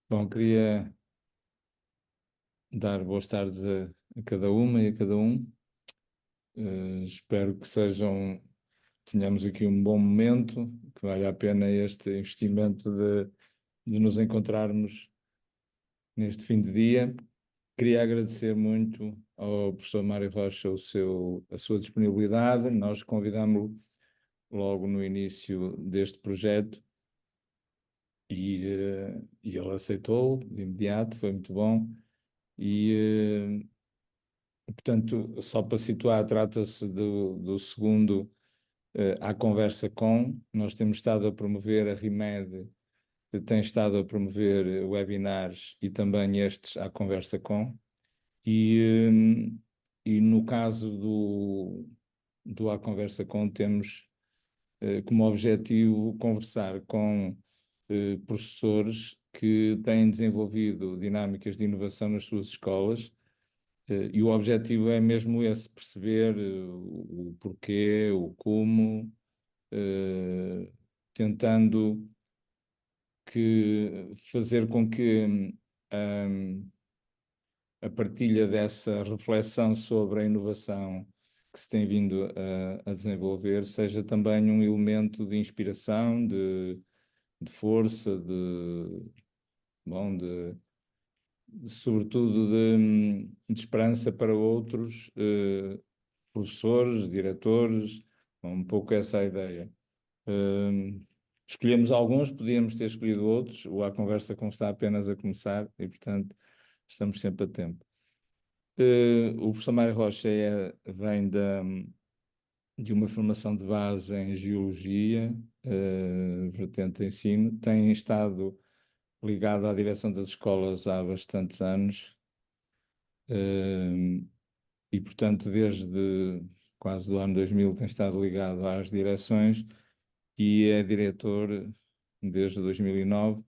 Bom, queria dar boas tardes a cada uma e a cada um. Espero que tenhamos aqui um bom momento, que valha a pena este investimento de nos encontrarmos neste fim de dia. Queria agradecer muito ao professor Mário Rocha a sua disponibilidade. Nós convidámo-lo logo no início deste projeto e ele aceitou de imediato, foi muito bom. Portanto, só para situar, trata-se do segundo à conversa com. Nós temos estado a promover, a RIMED tem estado a promover webinars e também estes à conversa com. E no caso do à conversa com, temos como objetivo conversar com professores que têm desenvolvido dinâmicas de inovação nas suas escolas. E o objetivo é mesmo esse, perceber o porquê, o como, tentando fazer com que a partilha dessa reflexão sobre a inovação que se tem vindo a desenvolver seja também um elemento de inspiração, de força, sobretudo de esperança para outros professores, diretores, um pouco essa a ideia. Escolhemos alguns, podíamos ter escolhido outros, a conversa como está apenas a começar e, portanto, estamos sempre a tempo. O professor Mário Rocha vem de uma formação de base em Geologia, vertente de ensino, tem estado ligado à direção das escolas há bastantes anos e, portanto, desde quase do ano 2000 tem estado ligado às direções e é diretor desde 2009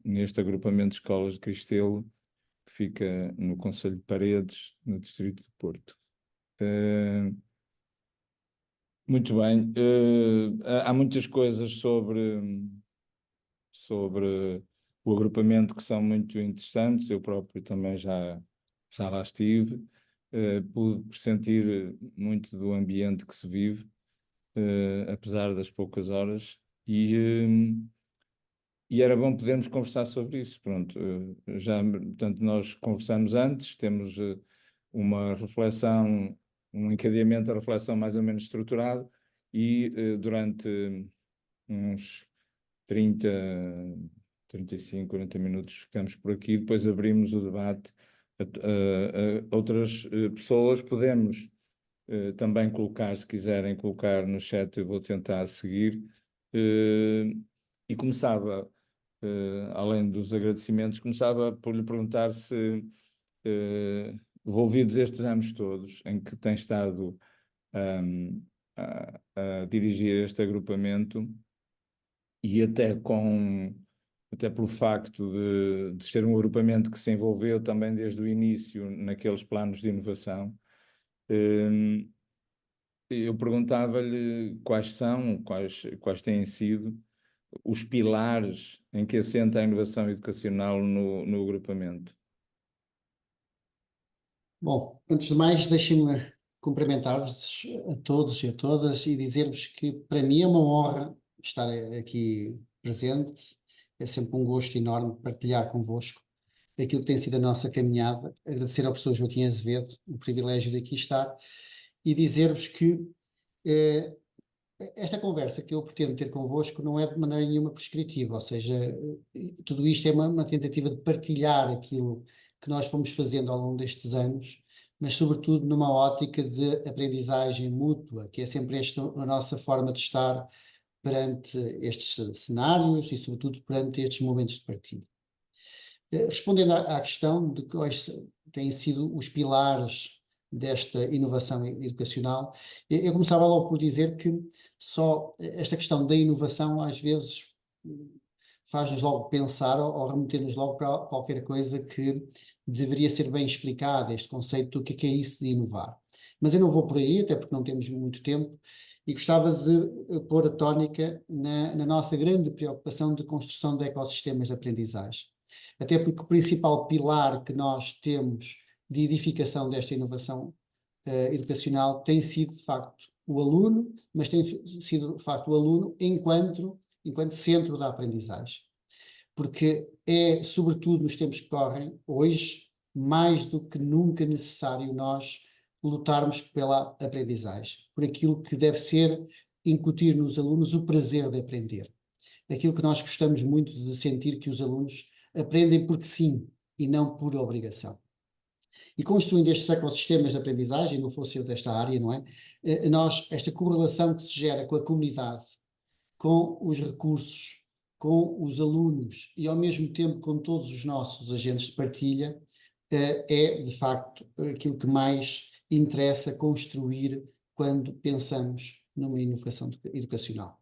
neste agrupamento de escolas de Cristelo, que fica no concelho de Paredes, no distrito de Porto. Muito bem. Há muitas coisas sobre o agrupamento que são muito interessantes. Eu próprio também já lá estive. Pude pressentir muito do ambiente que se vive, apesar das poucas horas, e era bom podermos conversar sobre isso. Pronto, portanto, nós conversamos antes, temos uma reflexão, um encadeamento da reflexão mais ou menos estruturado, e durante uns 35, 40 minutos ficamos por aqui, depois abrimos o debate a outras pessoas. Podemos também colocar, se quiserem colocar no chat, eu vou tentar seguir. E começava, além dos agradecimentos, começava por lhe perguntar se, envolvidos estes anos todos, em que tem estado a dirigir este agrupamento, e até pelo facto de ser um agrupamento que se envolveu também desde o início naqueles planos de inovação, eu perguntava-lhe quais têm sido os pilares em que assenta a inovação educacional no agrupamento. Bom, antes de mais, deixem-me cumprimentar-vos a todos e a todas e dizer-vos que para mim é uma honra estar aqui presente. É sempre um gosto enorme partilhar convosco aquilo que tem sido a nossa caminhada. Agradecer ao professor Joaquim Azevedo o privilégio de aqui estar e dizer-vos que esta conversa que eu pretendo ter convosco não é de maneira nenhuma prescritiva, ou seja, tudo isto é uma tentativa de partilhar aquilo que nós fomos fazendo ao longo destes anos, mas sobretudo numa ótica de aprendizagem mútua, que é sempre esta a nossa forma de estar perante estes cenários e sobretudo perante estes momentos de partilha. Respondendo à questão de quais têm sido os pilares desta inovação educacional, eu começava logo por dizer que só esta questão da inovação às vezes faz-nos logo pensar ou remeter-nos logo para qualquer coisa que deveria ser bem explicada, este conceito do que é isso de inovar. Mas eu não vou por aí, até porque não temos muito tempo, E gostava de pôr a tónica na nossa grande preocupação de construção de ecossistemas de aprendizagem. Até porque o principal pilar que nós temos de edificação desta inovação educacional tem sido, de facto, o aluno, mas tem sido, de facto, o aluno enquanto centro da aprendizagem. Porque é, sobretudo nos tempos que correm, hoje, mais do que nunca necessário nós lutarmos pela aprendizagem, por aquilo que deve ser incutir nos alunos o prazer de aprender. Aquilo que nós gostamos muito de sentir que os alunos aprendem porque sim e não por obrigação. E construindo estes ecossistemas de aprendizagem, não fosse eu desta área, não é? Esta correlação que se gera com a comunidade, com os recursos, com os alunos e ao mesmo tempo com todos os nossos agentes de partilha, é de facto aquilo que mais interessa construir quando pensamos numa inovação educacional.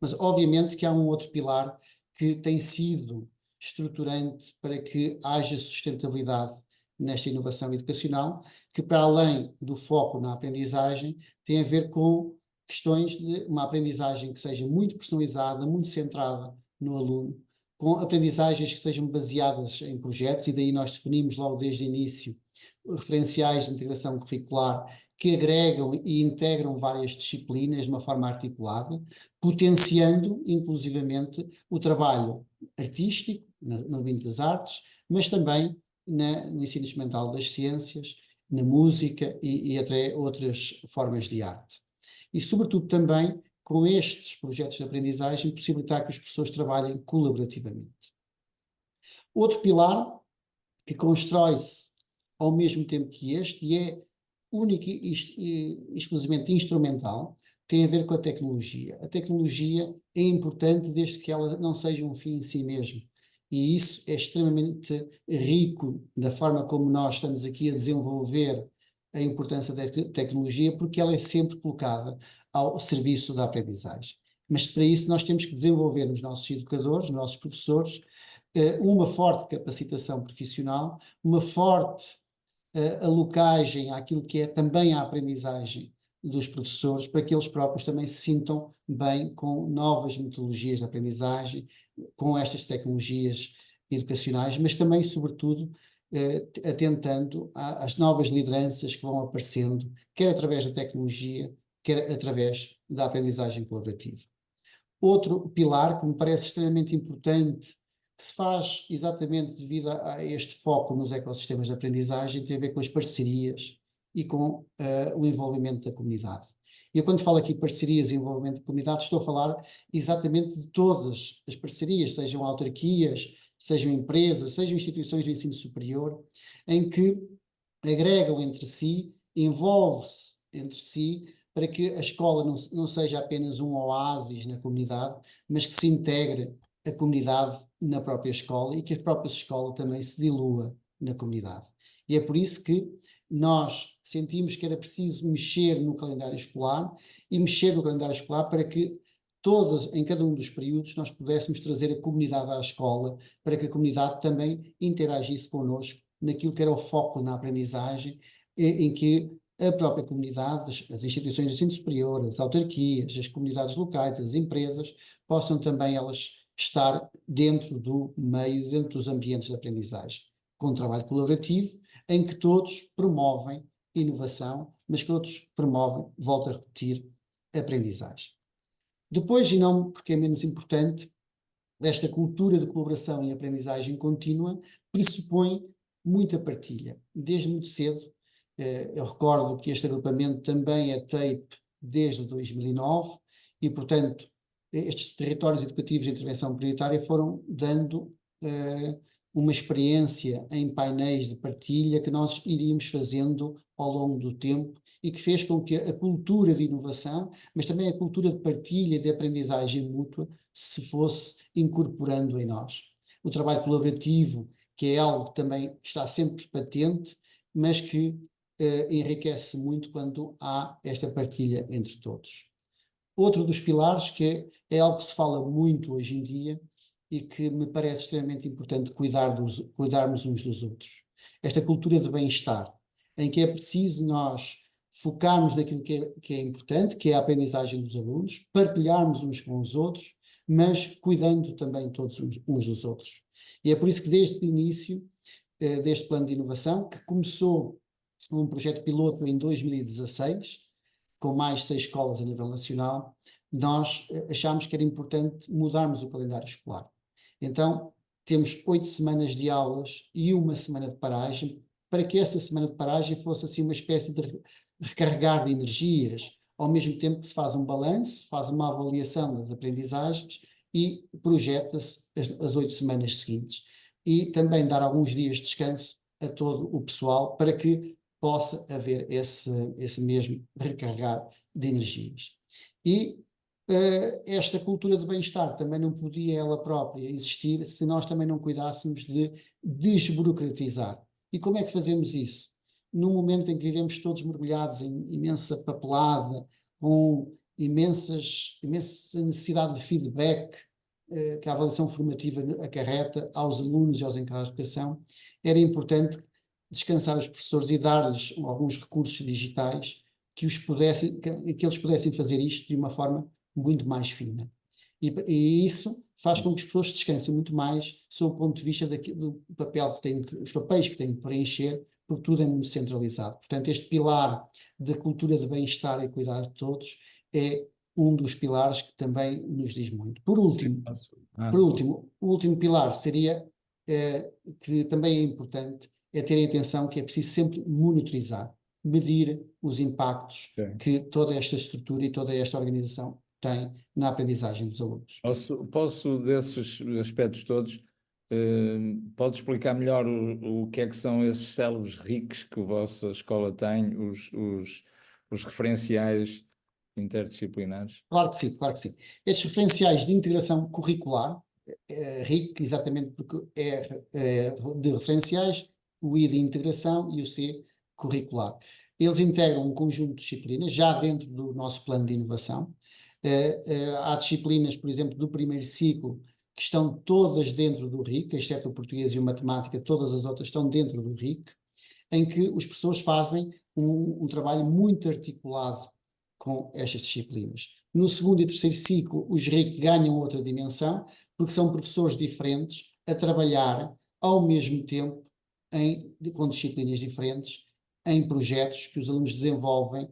Mas obviamente que há um outro pilar que tem sido estruturante para que haja sustentabilidade nesta inovação educacional, que para além do foco na aprendizagem, tem a ver com questões de uma aprendizagem que seja muito personalizada, muito centrada no aluno, com aprendizagens que sejam baseadas em projetos, e daí nós definimos logo desde o início referenciais de integração curricular que agregam e integram várias disciplinas de uma forma articulada, potenciando inclusivamente o trabalho artístico, no ambiente das artes, mas também no ensino experimental das ciências, na música e até outras formas de arte. E sobretudo também com estes projetos de aprendizagem possibilitar que os professores trabalhem colaborativamente. Outro pilar que constrói-se ao mesmo tempo que este e é único e exclusivamente instrumental, tem a ver com a tecnologia. A tecnologia é importante desde que ela não seja um fim em si mesmo. E isso é extremamente rico da forma como nós estamos aqui a desenvolver a importância da tecnologia, porque ela é sempre colocada ao serviço da aprendizagem. Mas para isso nós temos que desenvolver nos nossos educadores, nos nossos professores, uma forte capacitação profissional, uma forte alocagem àquilo que é também a aprendizagem dos professores, para que eles próprios também se sintam bem com novas metodologias de aprendizagem, com estas tecnologias educacionais, mas também, sobretudo, atentando às novas lideranças que vão aparecendo, quer através da tecnologia, quer através da aprendizagem colaborativa. Outro pilar que me parece extremamente importante, que se faz exatamente devido a este foco nos ecossistemas de aprendizagem, tem a ver com as parcerias e com o envolvimento da comunidade. E eu, quando falo aqui parcerias e envolvimento da comunidade, estou a falar exatamente de todas as parcerias, sejam autarquias, sejam empresas, sejam instituições de ensino superior, em que agregam entre si, envolve-se entre si, para que a escola não seja apenas um oásis na comunidade, mas que se integre a comunidade na própria escola e que a própria escola também se dilua na comunidade. E é por isso que nós sentimos que era preciso mexer no calendário escolar e mexer no calendário escolar para que em cada um dos períodos, nós pudéssemos trazer a comunidade à escola, para que a comunidade também interagisse connosco naquilo que era o foco na aprendizagem, em que a própria comunidade, as instituições de ensino superior, as autarquias, as comunidades locais, as empresas, possam também elas estar dentro do meio, dentro dos ambientes de aprendizagem, com um trabalho colaborativo, em que todos promovem inovação, mas que todos promovem, volto a repetir, aprendizagem. Depois, e não porque é menos importante, esta cultura de colaboração e aprendizagem contínua pressupõe muita partilha. Desde muito cedo, eu recordo que este agrupamento também é TAPE desde 2009 e, portanto, estes territórios educativos de intervenção prioritária foram dando uma experiência em painéis de partilha que nós iríamos fazendo ao longo do tempo e que fez com que a cultura de inovação, mas também a cultura de partilha e de aprendizagem mútua se fosse incorporando em nós. O trabalho colaborativo, que é algo que também está sempre patente, mas que enriquece muito quando há esta partilha entre todos. Outro dos pilares, que é algo que se fala muito hoje em dia e que me parece extremamente importante cuidarmos uns dos outros. Esta cultura de bem-estar, em que é preciso nós focarmos naquilo que é importante, que é a aprendizagem dos alunos, partilharmos uns com os outros, mas cuidando também todos uns dos outros. E é por isso que desde o início deste plano de inovação, que começou um projeto piloto em 2016, com mais 6 escolas a nível nacional, nós achámos que era importante mudarmos o calendário escolar. Então, temos 8 semanas de aulas e 1 semana de paragem, para que essa semana de paragem fosse assim uma espécie de recarregar de energias, ao mesmo tempo que se faz um balanço, faz uma avaliação das aprendizagens e projeta-se as 8 semanas seguintes. E também dar alguns dias de descanso a todo o pessoal para que possa haver esse mesmo recarregar de energias. E esta cultura de bem-estar também não podia ela própria existir se nós também não cuidássemos de desburocratizar. E como é que fazemos isso? Num momento em que vivemos todos mergulhados em imensa papelada, com imensa necessidade de feedback que a avaliação formativa acarreta aos alunos e aos encarregados de educação, era importante descansar os professores e dar-lhes alguns recursos digitais que eles pudessem fazer isto de uma forma muito mais fina. E isso faz com que os professores descansem muito mais sob o ponto de vista do papel os papéis que têm que preencher, porque tudo é muito centralizado. Portanto, este pilar da cultura de bem-estar e cuidado de todos é um dos pilares que também nos diz muito. Por último, o último pilar seria, que também é importante, é ter atenção que é preciso sempre monitorizar, medir os impactos que toda esta estrutura e toda esta organização tem na aprendizagem dos alunos. Posso desses aspectos todos, pode explicar melhor o que é que são esses célebres RICs que a vossa escola tem, os referenciais interdisciplinares? Claro que sim, claro que sim. Estes referenciais de integração curricular, RIC, exatamente porque é de referenciais, o I de integração e o C curricular. Eles integram um conjunto de disciplinas já dentro do nosso plano de inovação. Há disciplinas, por exemplo, do primeiro ciclo, que estão todas dentro do RIC, exceto o português e o matemática, todas as outras estão dentro do RIC, em que os professores fazem um trabalho muito articulado com estas disciplinas. No segundo e terceiro ciclo, os RIC ganham outra dimensão, porque são professores diferentes a trabalhar ao mesmo tempo com disciplinas diferentes, em projetos que os alunos desenvolvem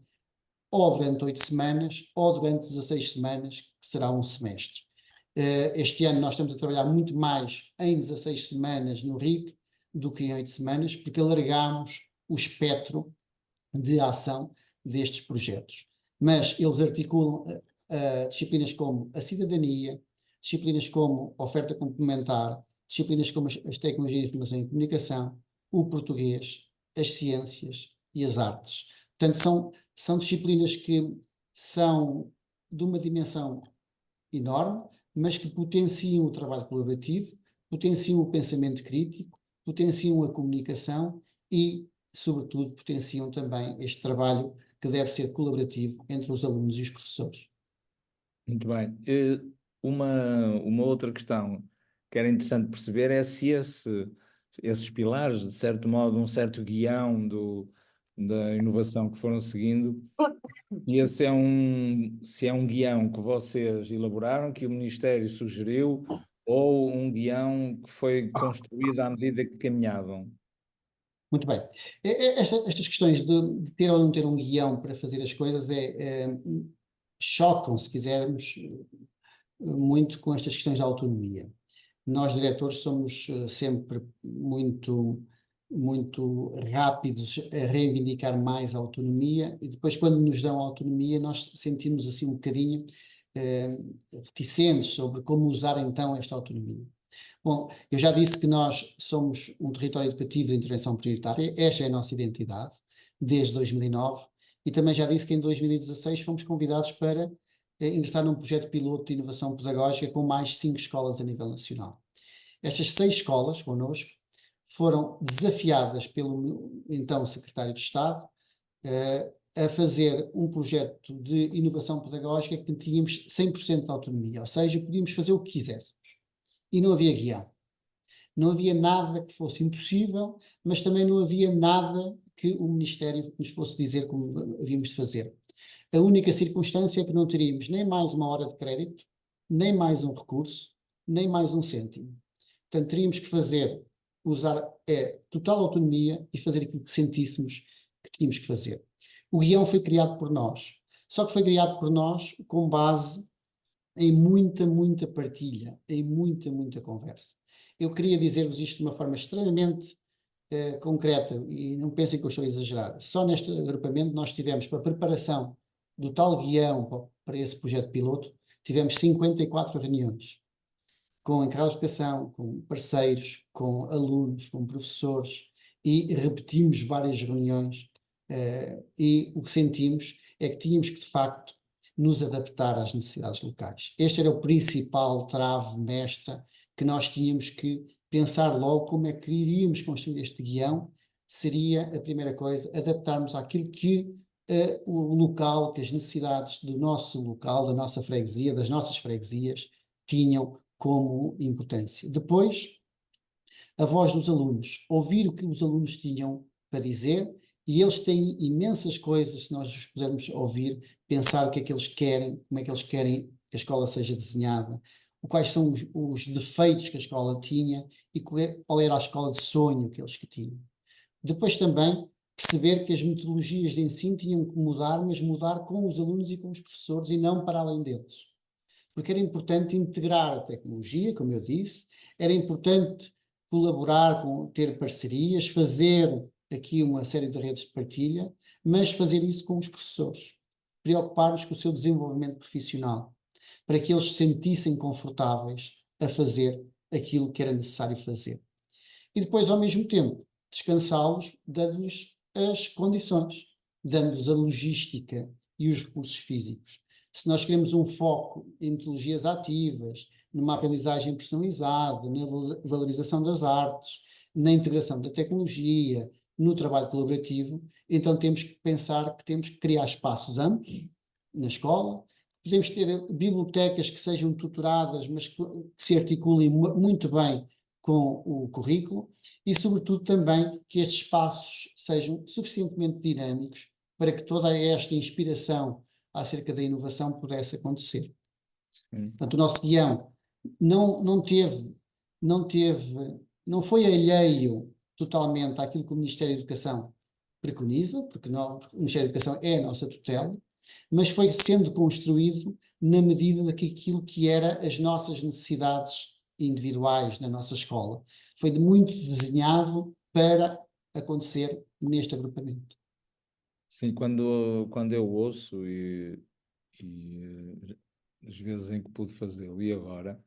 ou durante 8 semanas ou durante 16 semanas, que será um semestre. Este ano nós estamos a trabalhar muito mais em 16 semanas no RIC do que em 8 semanas, porque alargamos o espectro de ação destes projetos. Mas eles articulam disciplinas como a cidadania, disciplinas como a oferta complementar, disciplinas como as tecnologias de informação e comunicação, o português, as ciências e as artes. Portanto, são disciplinas que são de uma dimensão enorme, mas que potenciam o trabalho colaborativo, potenciam o pensamento crítico, potenciam a comunicação e, sobretudo, potenciam também este trabalho que deve ser colaborativo entre os alunos e os professores. Muito bem. Uma outra questão que era interessante perceber é se esses pilares, de certo modo, um certo guião da inovação que foram seguindo, e esse se é um guião que vocês elaboraram, que o Ministério sugeriu, ou um guião que foi construído à medida que caminhavam? Muito bem. Estas questões de ter ou não ter um guião para fazer as coisas chocam, se quisermos, muito com estas questões da autonomia. Nós, diretores, somos sempre muito rápidos a reivindicar mais autonomia e depois, quando nos dão autonomia, nós sentimos assim um bocadinho reticentes sobre como usar então esta autonomia. Bom, eu já disse que nós somos um território educativo de intervenção prioritária, esta é a nossa identidade, desde 2009, e também já disse que em 2016 fomos convidados para ingressar num projeto piloto de inovação pedagógica com mais 5 escolas a nível nacional. Estas 6 escolas, connosco, foram desafiadas pelo então Secretário de Estado a fazer um projeto de inovação pedagógica que tínhamos 100% de autonomia, ou seja, podíamos fazer o que quiséssemos. E não havia guião. Não havia nada que fosse impossível, mas também não havia nada que o Ministério nos fosse dizer como havíamos de fazer. A única circunstância é que não teríamos nem mais uma hora de crédito, nem mais um recurso, nem mais um cêntimo. Portanto, teríamos que usar total autonomia e fazer aquilo que sentíssemos que tínhamos que fazer. O guião foi criado por nós, só que foi criado por nós com base em muita partilha, em muita conversa. Eu queria dizer-vos isto de uma forma extremamente concreta, e não pensem que eu estou a exagerar. Só neste agrupamento nós tivemos, para a preparação do tal guião para esse projeto piloto, tivemos 54 reuniões, com encarregados de educação, com parceiros, com alunos, com professores, e repetimos várias reuniões, e o que sentimos é que tínhamos que, de facto, nos adaptar às necessidades locais. Este era o principal trave mestra que nós tínhamos que pensar logo como é que iríamos construir este guião. Seria a primeira coisa, adaptarmos àquilo que o local, que as necessidades do nosso local, da nossa freguesia, das nossas freguesias, tinham como importância. Depois, a voz dos alunos, ouvir o que os alunos tinham para dizer, e eles têm imensas coisas, se nós os pudermos ouvir, pensar o que é que eles querem, como é que eles querem que a escola seja desenhada, quais são os defeitos que a escola tinha e qual era a escola de sonho que eles tinham. Depois também perceber que as metodologias de ensino tinham que mudar, mas mudar com os alunos e com os professores e não para além deles. Porque era importante integrar a tecnologia, como eu disse, era importante colaborar, ter parcerias, fazer aqui uma série de redes de partilha, mas fazer isso com os professores. Preocupar-nos com o seu desenvolvimento profissional, para que eles se sentissem confortáveis a fazer aquilo que era necessário fazer. E depois, ao mesmo tempo, descansá-los, dando-lhes as condições, dando-lhes a logística e os recursos físicos. Se nós queremos um foco em metodologias ativas, numa aprendizagem personalizada, na valorização das artes, na integração da tecnologia, no trabalho colaborativo, então temos que pensar que temos que criar espaços amplos na escola, podemos ter bibliotecas que sejam tuturadas, mas que se articulem muito bem com o currículo e, sobretudo, também que estes espaços sejam suficientemente dinâmicos para que toda esta inspiração acerca da inovação pudesse acontecer. Portanto, o nosso guião não foi alheio totalmente àquilo que o Ministério da Educação preconiza, porque o Ministério da Educação é a nossa tutela, mas foi sendo construído na medida daquilo que era as nossas necessidades individuais na nossa escola. Foi muito desenhado para acontecer neste agrupamento. Sim, quando eu ouço e as vezes em que pude fazê-lo e agora,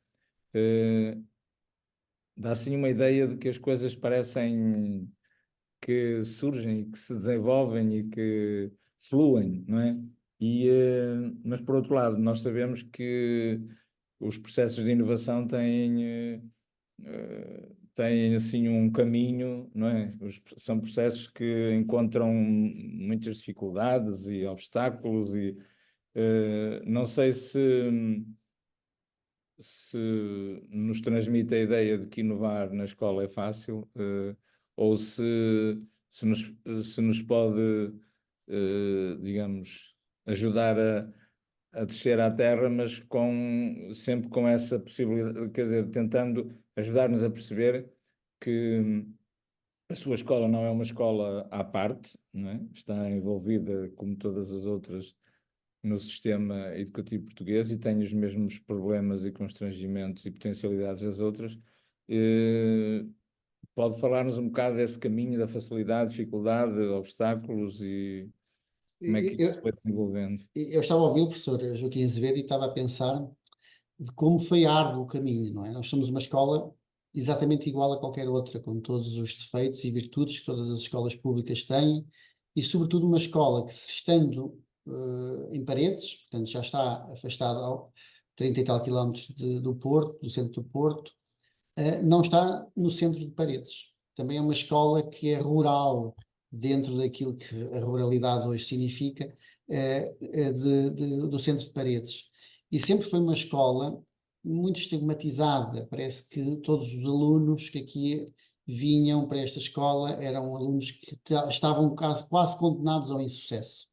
dá assim uma ideia de que as coisas parecem que surgem e que se desenvolvem e que fluem, não é? Mas por outro lado, nós sabemos que os processos de inovação têm assim um caminho, não é? São processos que encontram muitas dificuldades e obstáculos e não sei se nos transmite a ideia de que inovar na escola é fácil, ou se nos pode, digamos, ajudar a descer à terra, mas sempre com essa possibilidade, quer dizer, tentando ajudar-nos a perceber que a sua escola não é uma escola à parte, não é? Está envolvida, como todas as outras, no sistema educativo português e tem os mesmos problemas e constrangimentos e potencialidades das outras. Pode falar-nos um bocado desse caminho, da facilidade, dificuldade, obstáculos e como é que isso se foi desenvolvendo? Eu estava a ouvir o professor Joaquim Azevedo e estava a pensar de como foi árduo o caminho, não é? Nós somos uma escola exatamente igual a qualquer outra, com todos os defeitos e virtudes que todas as escolas públicas têm, e sobretudo uma escola que, estando em Paredes, portanto já está afastada a 30 e tal quilómetros do Porto, do centro do Porto, não está no centro de Paredes. Também é uma escola que é rural, dentro daquilo que a ruralidade hoje significa, do centro de Paredes. E sempre foi uma escola muito estigmatizada. Parece que todos os alunos que aqui vinham para esta escola, eram alunos que estavam quase condenados ao insucesso.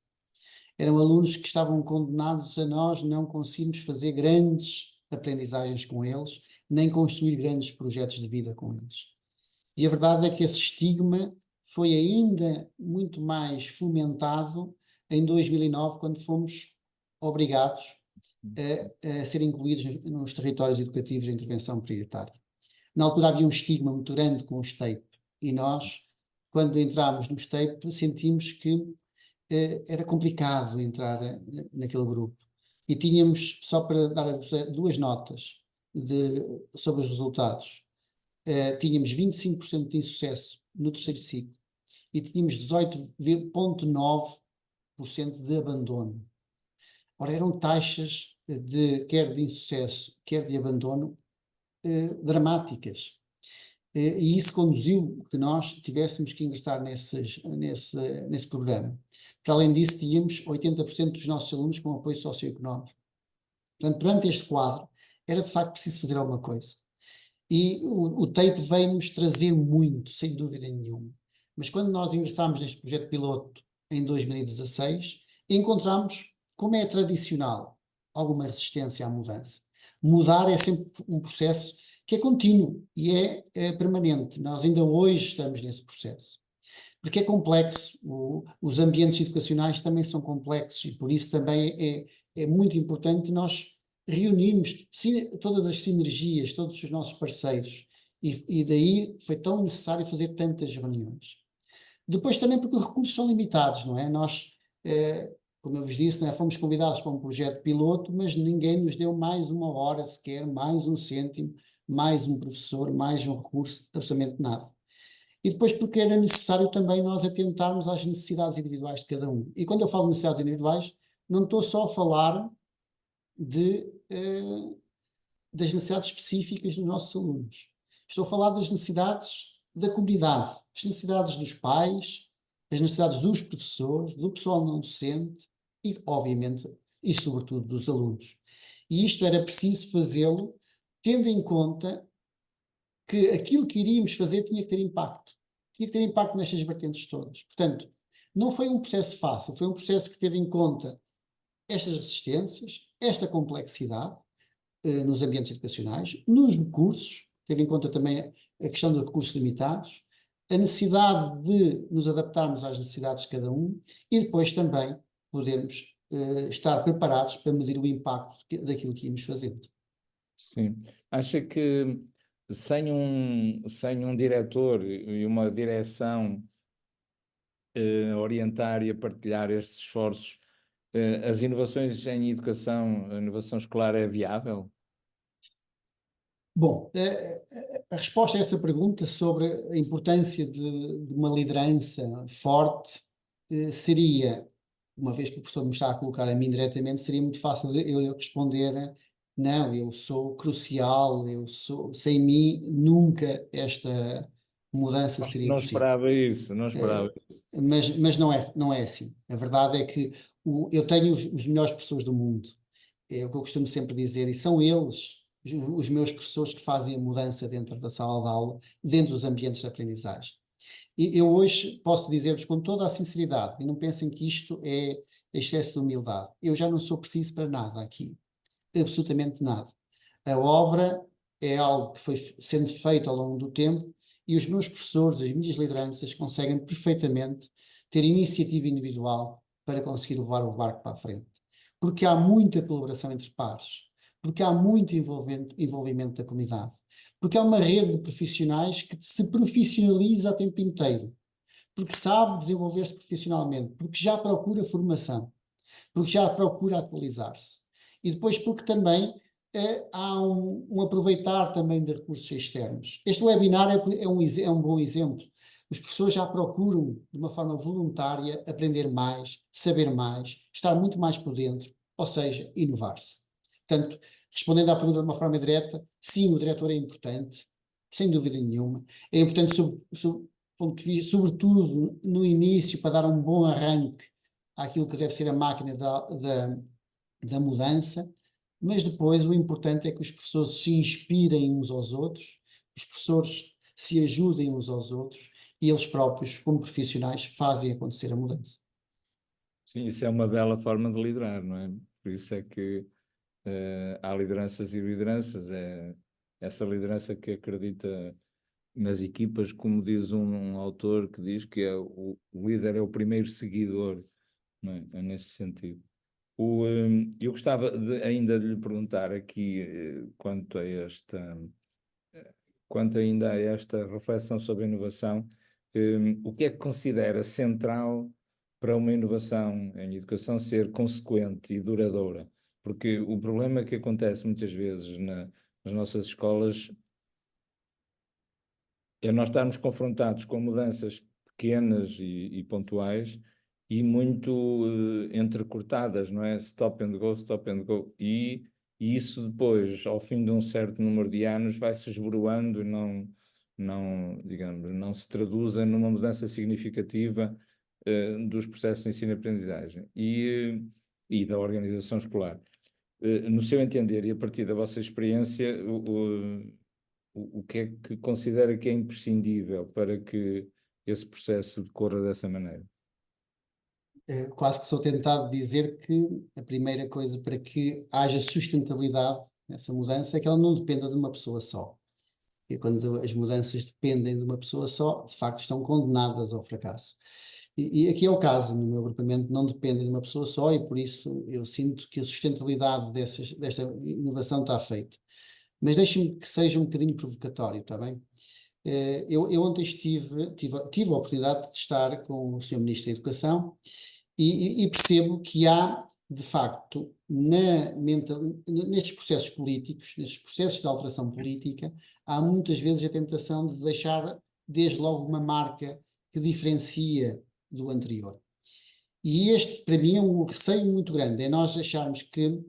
Eram alunos que estavam condenados a nós não conseguirmos fazer grandes aprendizagens com eles, nem construir grandes projetos de vida com eles. E a verdade é que esse estigma foi ainda muito mais fomentado em 2009, quando fomos obrigados a ser incluídos nos territórios educativos de intervenção prioritária. Na altura havia um estigma muito grande com o STEIP, e nós, quando entramos no STEIP, sentimos que era complicado entrar naquele grupo. E tínhamos, só para dar duas notas sobre os resultados, tínhamos 25% de insucesso no terceiro ciclo e tínhamos 18,9% de abandono. Ora, eram taxas quer de insucesso, quer de abandono, dramáticas. E isso conduziu que nós tivéssemos que ingressar nesse programa. Para além disso, tínhamos 80% dos nossos alunos com apoio socioeconómico. Portanto, perante este quadro, era de facto preciso fazer alguma coisa. E o TAPE veio-nos trazer muito, sem dúvida nenhuma. Mas quando nós ingressámos neste projeto piloto em 2016, encontramos, como é tradicional, alguma resistência à mudança. Mudar é sempre um processo que é contínuo e é permanente. Nós ainda hoje estamos nesse processo. Porque é complexo, os ambientes educacionais também são complexos e por isso também é muito importante nós reunirmos todas as sinergias, todos os nossos parceiros, e daí foi tão necessário fazer tantas reuniões. Depois também porque os recursos são limitados, não é? Nós, como eu vos disse, não é? Fomos convidados para um projeto piloto, mas ninguém nos deu mais uma hora sequer, mais um cêntimo, mais um professor, mais um recurso, absolutamente nada. E depois porque era necessário também nós atentarmos às necessidades individuais de cada um. E quando eu falo de necessidades individuais, não estou só a falar das necessidades específicas dos nossos alunos. Estou a falar das necessidades da comunidade, as necessidades dos pais, as necessidades dos professores, do pessoal não docente e, obviamente, e sobretudo dos alunos. E isto era preciso fazê-lo tendo em conta que aquilo que iríamos fazer tinha que ter impacto. Tinha que ter impacto nestas vertentes todas. Portanto, não foi um processo fácil, foi um processo que teve em conta estas resistências, esta complexidade nos ambientes educacionais, nos recursos, teve em conta também a questão dos recursos limitados, a necessidade de nos adaptarmos às necessidades de cada um e depois também podermos estar preparados para medir o impacto daquilo que íamos fazendo. Sim. Acha que sem um diretor e uma direção a orientar e a partilhar estes esforços, as inovações em educação, a inovação escolar é viável? Bom, a resposta a essa pergunta sobre a importância de uma liderança forte seria, uma vez que o professor me está a colocar a mim diretamente, seria muito fácil eu responder: não, eu sou crucial, sem mim nunca esta mudança seria Não possível. esperava isso, não esperava isso. Mas não é assim. A verdade é que eu tenho os melhores professores do mundo. É o que eu costumo sempre dizer, e são eles, os meus professores, que fazem a mudança dentro da sala de aula, dentro dos ambientes de aprendizagem. E eu hoje posso dizer-vos com toda a sinceridade, e não pensem que isto é excesso de humildade, eu já não sou preciso para nada aqui, absolutamente nada. A obra é algo que foi sendo feito ao longo do tempo e os meus professores, as minhas lideranças conseguem perfeitamente ter iniciativa individual para conseguir levar o barco para a frente. Porque há muita colaboração entre pares, porque há muito envolvimento da comunidade, porque há uma rede de profissionais que se profissionaliza a tempo inteiro, porque sabe desenvolver-se profissionalmente, porque já procura formação, porque já procura atualizar-se. E depois porque também há um aproveitar também de recursos externos. Este webinar é um bom exemplo. Os professores já procuram, de uma forma voluntária, aprender mais, saber mais, estar muito mais por dentro, ou seja, inovar-se. Portanto, respondendo à pergunta de uma forma direta, sim, o diretor é importante, sem dúvida nenhuma. É importante, sobretudo no início, para dar um bom arranque àquilo que deve ser a máquina da mudança, mas depois o importante é que os professores se inspirem uns aos outros, os professores se ajudem uns aos outros e eles próprios, como profissionais, fazem acontecer a mudança. Sim, isso é uma bela forma de liderar, não é? Por isso é que há lideranças e lideranças. É essa liderança que acredita nas equipas, como diz um autor que diz que o líder é o primeiro seguidor, não é? É nesse sentido. Eu gostava ainda de lhe perguntar aqui quanto ainda a esta reflexão sobre a inovação, o que é que considera central para uma inovação em educação ser consequente e duradoura? Porque o problema que acontece muitas vezes nas nossas escolas é nós estarmos confrontados com mudanças pequenas e pontuais e muito entrecortadas, não é? Stop and go, stop and go. E isso depois, ao fim de um certo número de anos, vai-se esboroando e digamos, não se traduzem numa mudança significativa dos processos de ensino e aprendizagem e da organização escolar. No seu entender e a partir da vossa experiência, o que é que considera que é imprescindível para que esse processo decorra dessa maneira? Quase que sou tentado dizer que a primeira coisa para que haja sustentabilidade nessa mudança é que ela não dependa de uma pessoa só. E quando as mudanças dependem de uma pessoa só, de facto estão condenadas ao fracasso. E aqui é o caso, no meu agrupamento não depende de uma pessoa só e por isso eu sinto que a sustentabilidade desta inovação está feita. Mas deixe-me que seja um bocadinho provocatório, está bem? Eu ontem tive a oportunidade de estar com o Sr. Ministro da Educação e percebo que há, de facto, nestes processos políticos, nestes processos de alteração política, há muitas vezes a tentação de deixar desde logo uma marca que diferencia do anterior. E este, para mim, é um receio muito grande, é nós acharmos que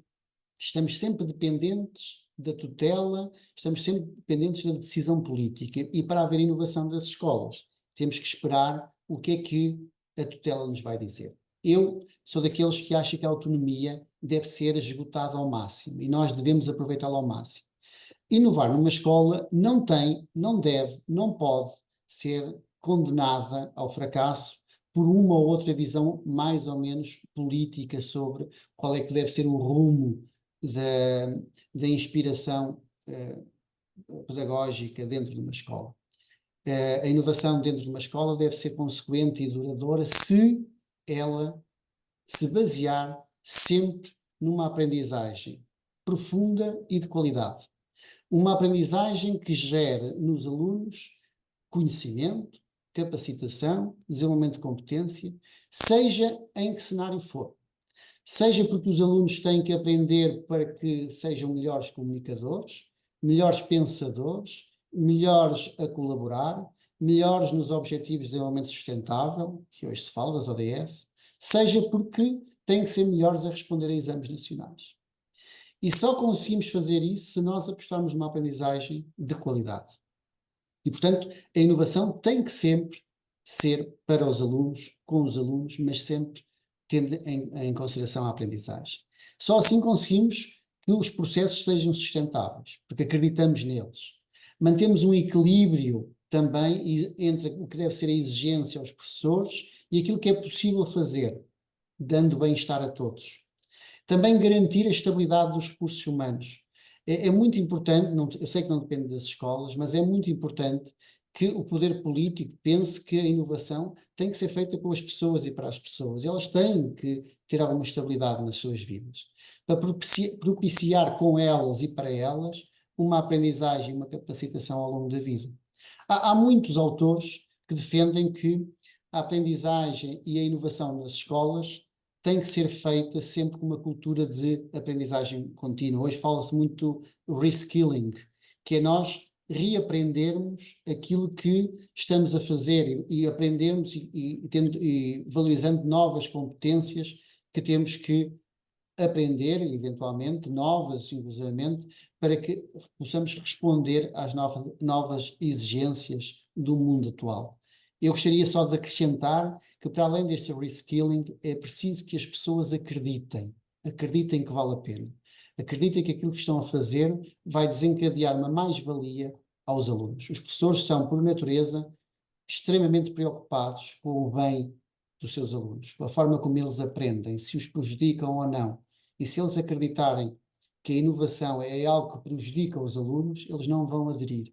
estamos sempre dependentes da tutela, estamos sempre dependentes da decisão política e para haver inovação das escolas temos que esperar o que é que a tutela nos vai dizer. Eu sou daqueles que acham que a autonomia deve ser esgotada ao máximo e nós devemos aproveitá-la ao máximo. Inovar numa escola não tem, não deve, não pode ser condenada ao fracasso por uma ou outra visão mais ou menos política sobre qual é que deve ser o rumo da inspiração pedagógica dentro de uma escola. A inovação dentro de uma escola deve ser consequente e duradoura se ela se basear sempre numa aprendizagem profunda e de qualidade. Uma aprendizagem que gere nos alunos conhecimento, capacitação, desenvolvimento de competência, seja em que cenário for. Seja porque os alunos têm que aprender para que sejam melhores comunicadores, melhores pensadores, melhores a colaborar, melhores nos objetivos de desenvolvimento sustentável, que hoje se fala das ODS, seja porque têm que ser melhores a responder a exames nacionais. E só conseguimos fazer isso se nós apostarmos numa aprendizagem de qualidade. E, portanto, a inovação tem que sempre ser para os alunos, com os alunos, mas sempre tendo em consideração a aprendizagem. Só assim conseguimos que os processos sejam sustentáveis, porque acreditamos neles. Mantemos um equilíbrio também entre o que deve ser a exigência aos professores e aquilo que é possível fazer, dando bem-estar a todos. Também garantir a estabilidade dos recursos humanos. É muito importante, eu sei que não depende das escolas, mas é muito importante que o poder político pense que a inovação tem que ser feita pelas pessoas e para as pessoas. Elas têm que ter alguma estabilidade nas suas vidas, para propiciar com elas e para elas uma aprendizagem, uma capacitação ao longo da vida. Há muitos autores que defendem que a aprendizagem e a inovação nas escolas tem que ser feita sempre com uma cultura de aprendizagem contínua. Hoje fala-se muito reskilling, que é nós reaprendermos aquilo que estamos a fazer e aprendermos e valorizando novas competências que temos que aprender, eventualmente, novas, inclusivamente, para que possamos responder às novas exigências do mundo atual. Eu gostaria só de acrescentar que, para além deste reskilling, é preciso que as pessoas acreditem que vale a pena. Acreditem que aquilo que estão a fazer vai desencadear uma mais-valia aos alunos. Os professores são, por natureza, extremamente preocupados com o bem dos seus alunos, com a forma como eles aprendem, se os prejudicam ou não. E se eles acreditarem que a inovação é algo que prejudica os alunos, eles não vão aderir.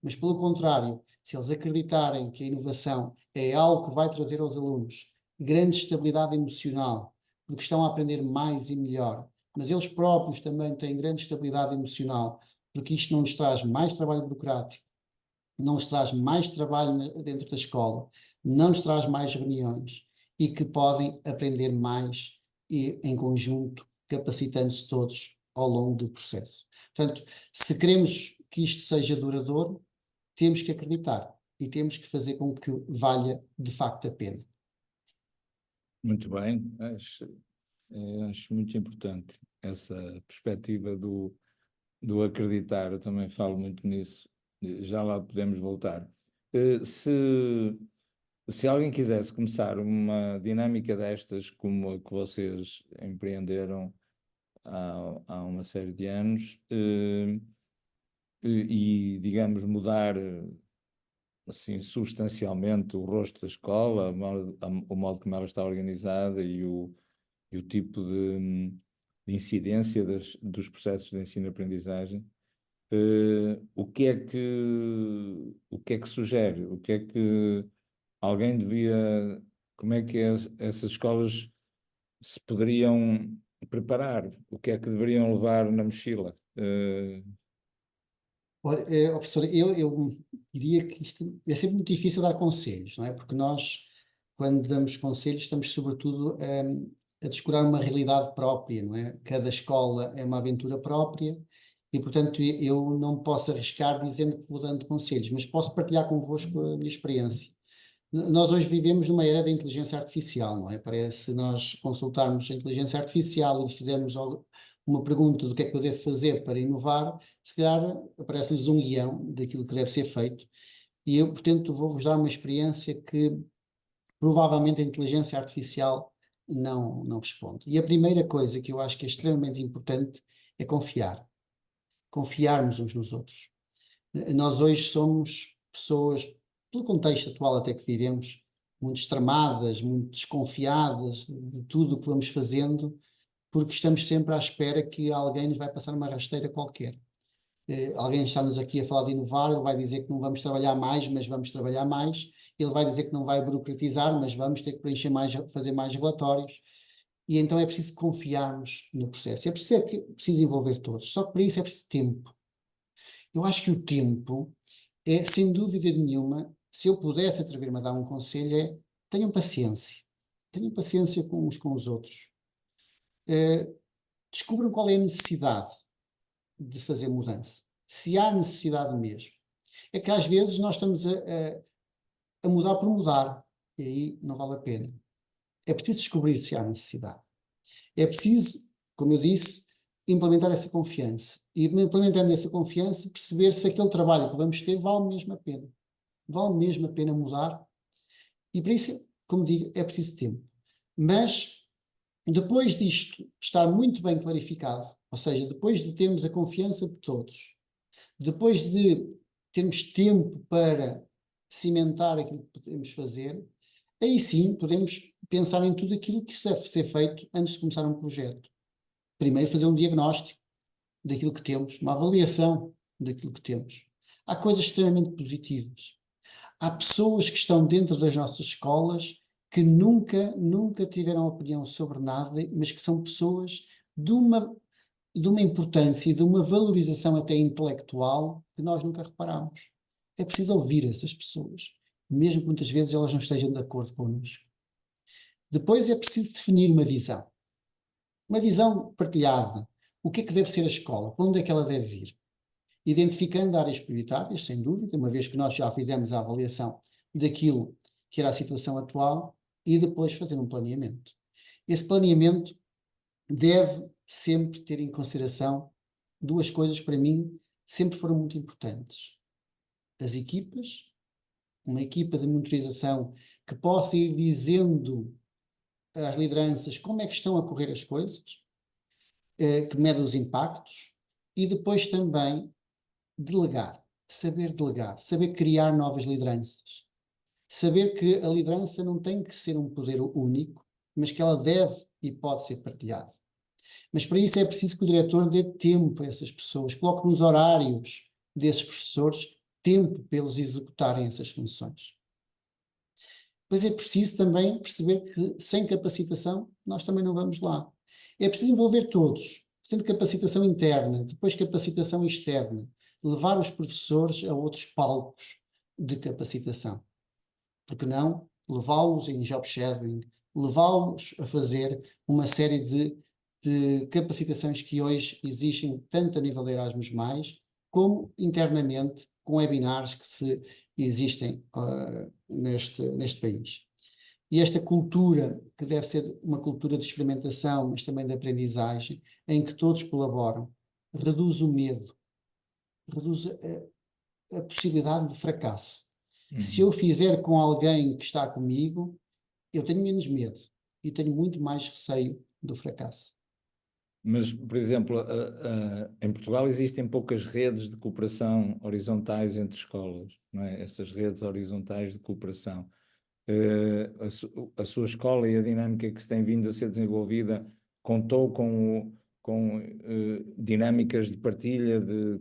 Mas, pelo contrário, se eles acreditarem que a inovação é algo que vai trazer aos alunos grande estabilidade emocional, porque estão a aprender mais e melhor, mas eles próprios também têm grande estabilidade emocional, porque isto não nos traz mais trabalho burocrático, não nos traz mais trabalho dentro da escola, não nos traz mais reuniões e que podem aprender mais e, em conjunto, capacitando-se todos ao longo do processo. Portanto, se queremos que isto seja duradouro, temos que acreditar e temos que fazer com que valha de facto a pena. Muito bem, acho muito importante essa perspectiva do acreditar. Eu também falo muito nisso, já lá podemos voltar. Se alguém quisesse começar uma dinâmica destas, como a que vocês empreenderam há uma série de anos, digamos, mudar assim, substancialmente o rosto da escola, o modo como ela está organizada e o tipo de incidência dos processos de ensino-aprendizagem, o que é que sugere? O que é que alguém devia, como é que essas escolas se poderiam preparar? O que é que deveriam levar na mochila? Professor, eu diria que isto é sempre muito difícil dar conselhos, não é? Porque nós, quando damos conselhos, estamos sobretudo a descurar uma realidade própria, não é? Cada escola é uma aventura própria e, portanto, eu não posso arriscar dizendo que vou dando conselhos, mas posso partilhar convosco a minha experiência. Nós hoje vivemos numa era da inteligência artificial, não é? Parece nós consultarmos a inteligência artificial e fizermos uma pergunta do que é que eu devo fazer para inovar, se calhar aparece-lhes um guião daquilo que deve ser feito. E eu, portanto, vou-vos dar uma experiência que provavelmente a inteligência artificial não responde. E a primeira coisa que eu acho que é extremamente importante é confiar. Confiarmos uns nos outros. Nós hoje somos pessoas, pelo contexto atual até que vivemos, muito extremadas, muito desconfiadas de tudo o que vamos fazendo, porque estamos sempre à espera que alguém nos vai passar uma rasteira qualquer. Alguém está-nos aqui a falar de inovar, ele vai dizer que não vamos trabalhar mais, mas vamos trabalhar mais. Ele vai dizer que não vai burocratizar, mas vamos ter que preencher mais, fazer mais relatórios. E então é preciso confiarmos no processo. Preciso envolver todos. Só que para isso é preciso tempo. Eu acho que o tempo é, sem dúvida nenhuma, se eu pudesse atrever-me a dar um conselho, é tenham paciência. Tenham paciência com uns com os outros. Descubram qual é a necessidade de fazer mudança. Se há necessidade mesmo. É que às vezes nós estamos a mudar por mudar. E aí não vale a pena. É preciso descobrir se há necessidade. É preciso, como eu disse, implementar essa confiança. E implementando essa confiança, perceber se aquele trabalho que vamos ter vale mesmo a pena. Vale mesmo a pena mudar. E para isso, como digo, é preciso tempo. Mas, depois disto estar muito bem clarificado, ou seja, depois de termos a confiança de todos, depois de termos tempo para cimentar aquilo que podemos fazer, aí sim podemos pensar em tudo aquilo que deve ser feito antes de começar um projeto. Primeiro fazer um diagnóstico daquilo que temos, uma avaliação daquilo que temos. Há coisas extremamente positivas. Há pessoas que estão dentro das nossas escolas que nunca tiveram opinião sobre nada, mas que são pessoas de uma importância e de uma valorização até intelectual que nós nunca reparámos. É preciso ouvir essas pessoas, mesmo que muitas vezes elas não estejam de acordo connosco. Depois é preciso definir uma visão. Uma visão partilhada. O que é que deve ser a escola? Para onde é que ela deve vir? Identificando áreas prioritárias, sem dúvida, uma vez que nós já fizemos a avaliação daquilo que era a situação atual, e depois fazer um planeamento. Esse planeamento deve sempre ter em consideração duas coisas que para mim sempre foram muito importantes. As equipas, uma equipa de monitorização que possa ir dizendo às lideranças como é que estão a correr as coisas, que mede os impactos, e depois também delegar. saber delegar, saber criar novas lideranças, saber que a liderança não tem que ser um poder único, mas que ela deve e pode ser partilhada. Mas para isso é preciso que o diretor dê tempo a essas pessoas, coloque nos horários desses professores tempo para eles executarem essas funções. Depois é preciso também perceber que sem capacitação nós também não vamos lá. É preciso envolver todos, sendo capacitação interna, depois capacitação externa, levar os professores a outros palcos de capacitação. Porque não levá-los em job shadowing, levá-los a fazer uma série de capacitações que hoje existem tanto a nível de Erasmus+, como internamente com webinars que se existem neste país. E esta cultura, que deve ser uma cultura de experimentação, mas também de aprendizagem, em que todos colaboram, reduz o medo, reduz a possibilidade de fracasso. Se eu fizer com alguém que está comigo, eu tenho menos medo e tenho muito mais receio do fracasso. Mas, por exemplo, em Portugal existem poucas redes de cooperação horizontais entre escolas, não é? Essas redes horizontais de cooperação. A sua escola e a dinâmica que se tem vindo a ser desenvolvida contou com dinâmicas de partilha de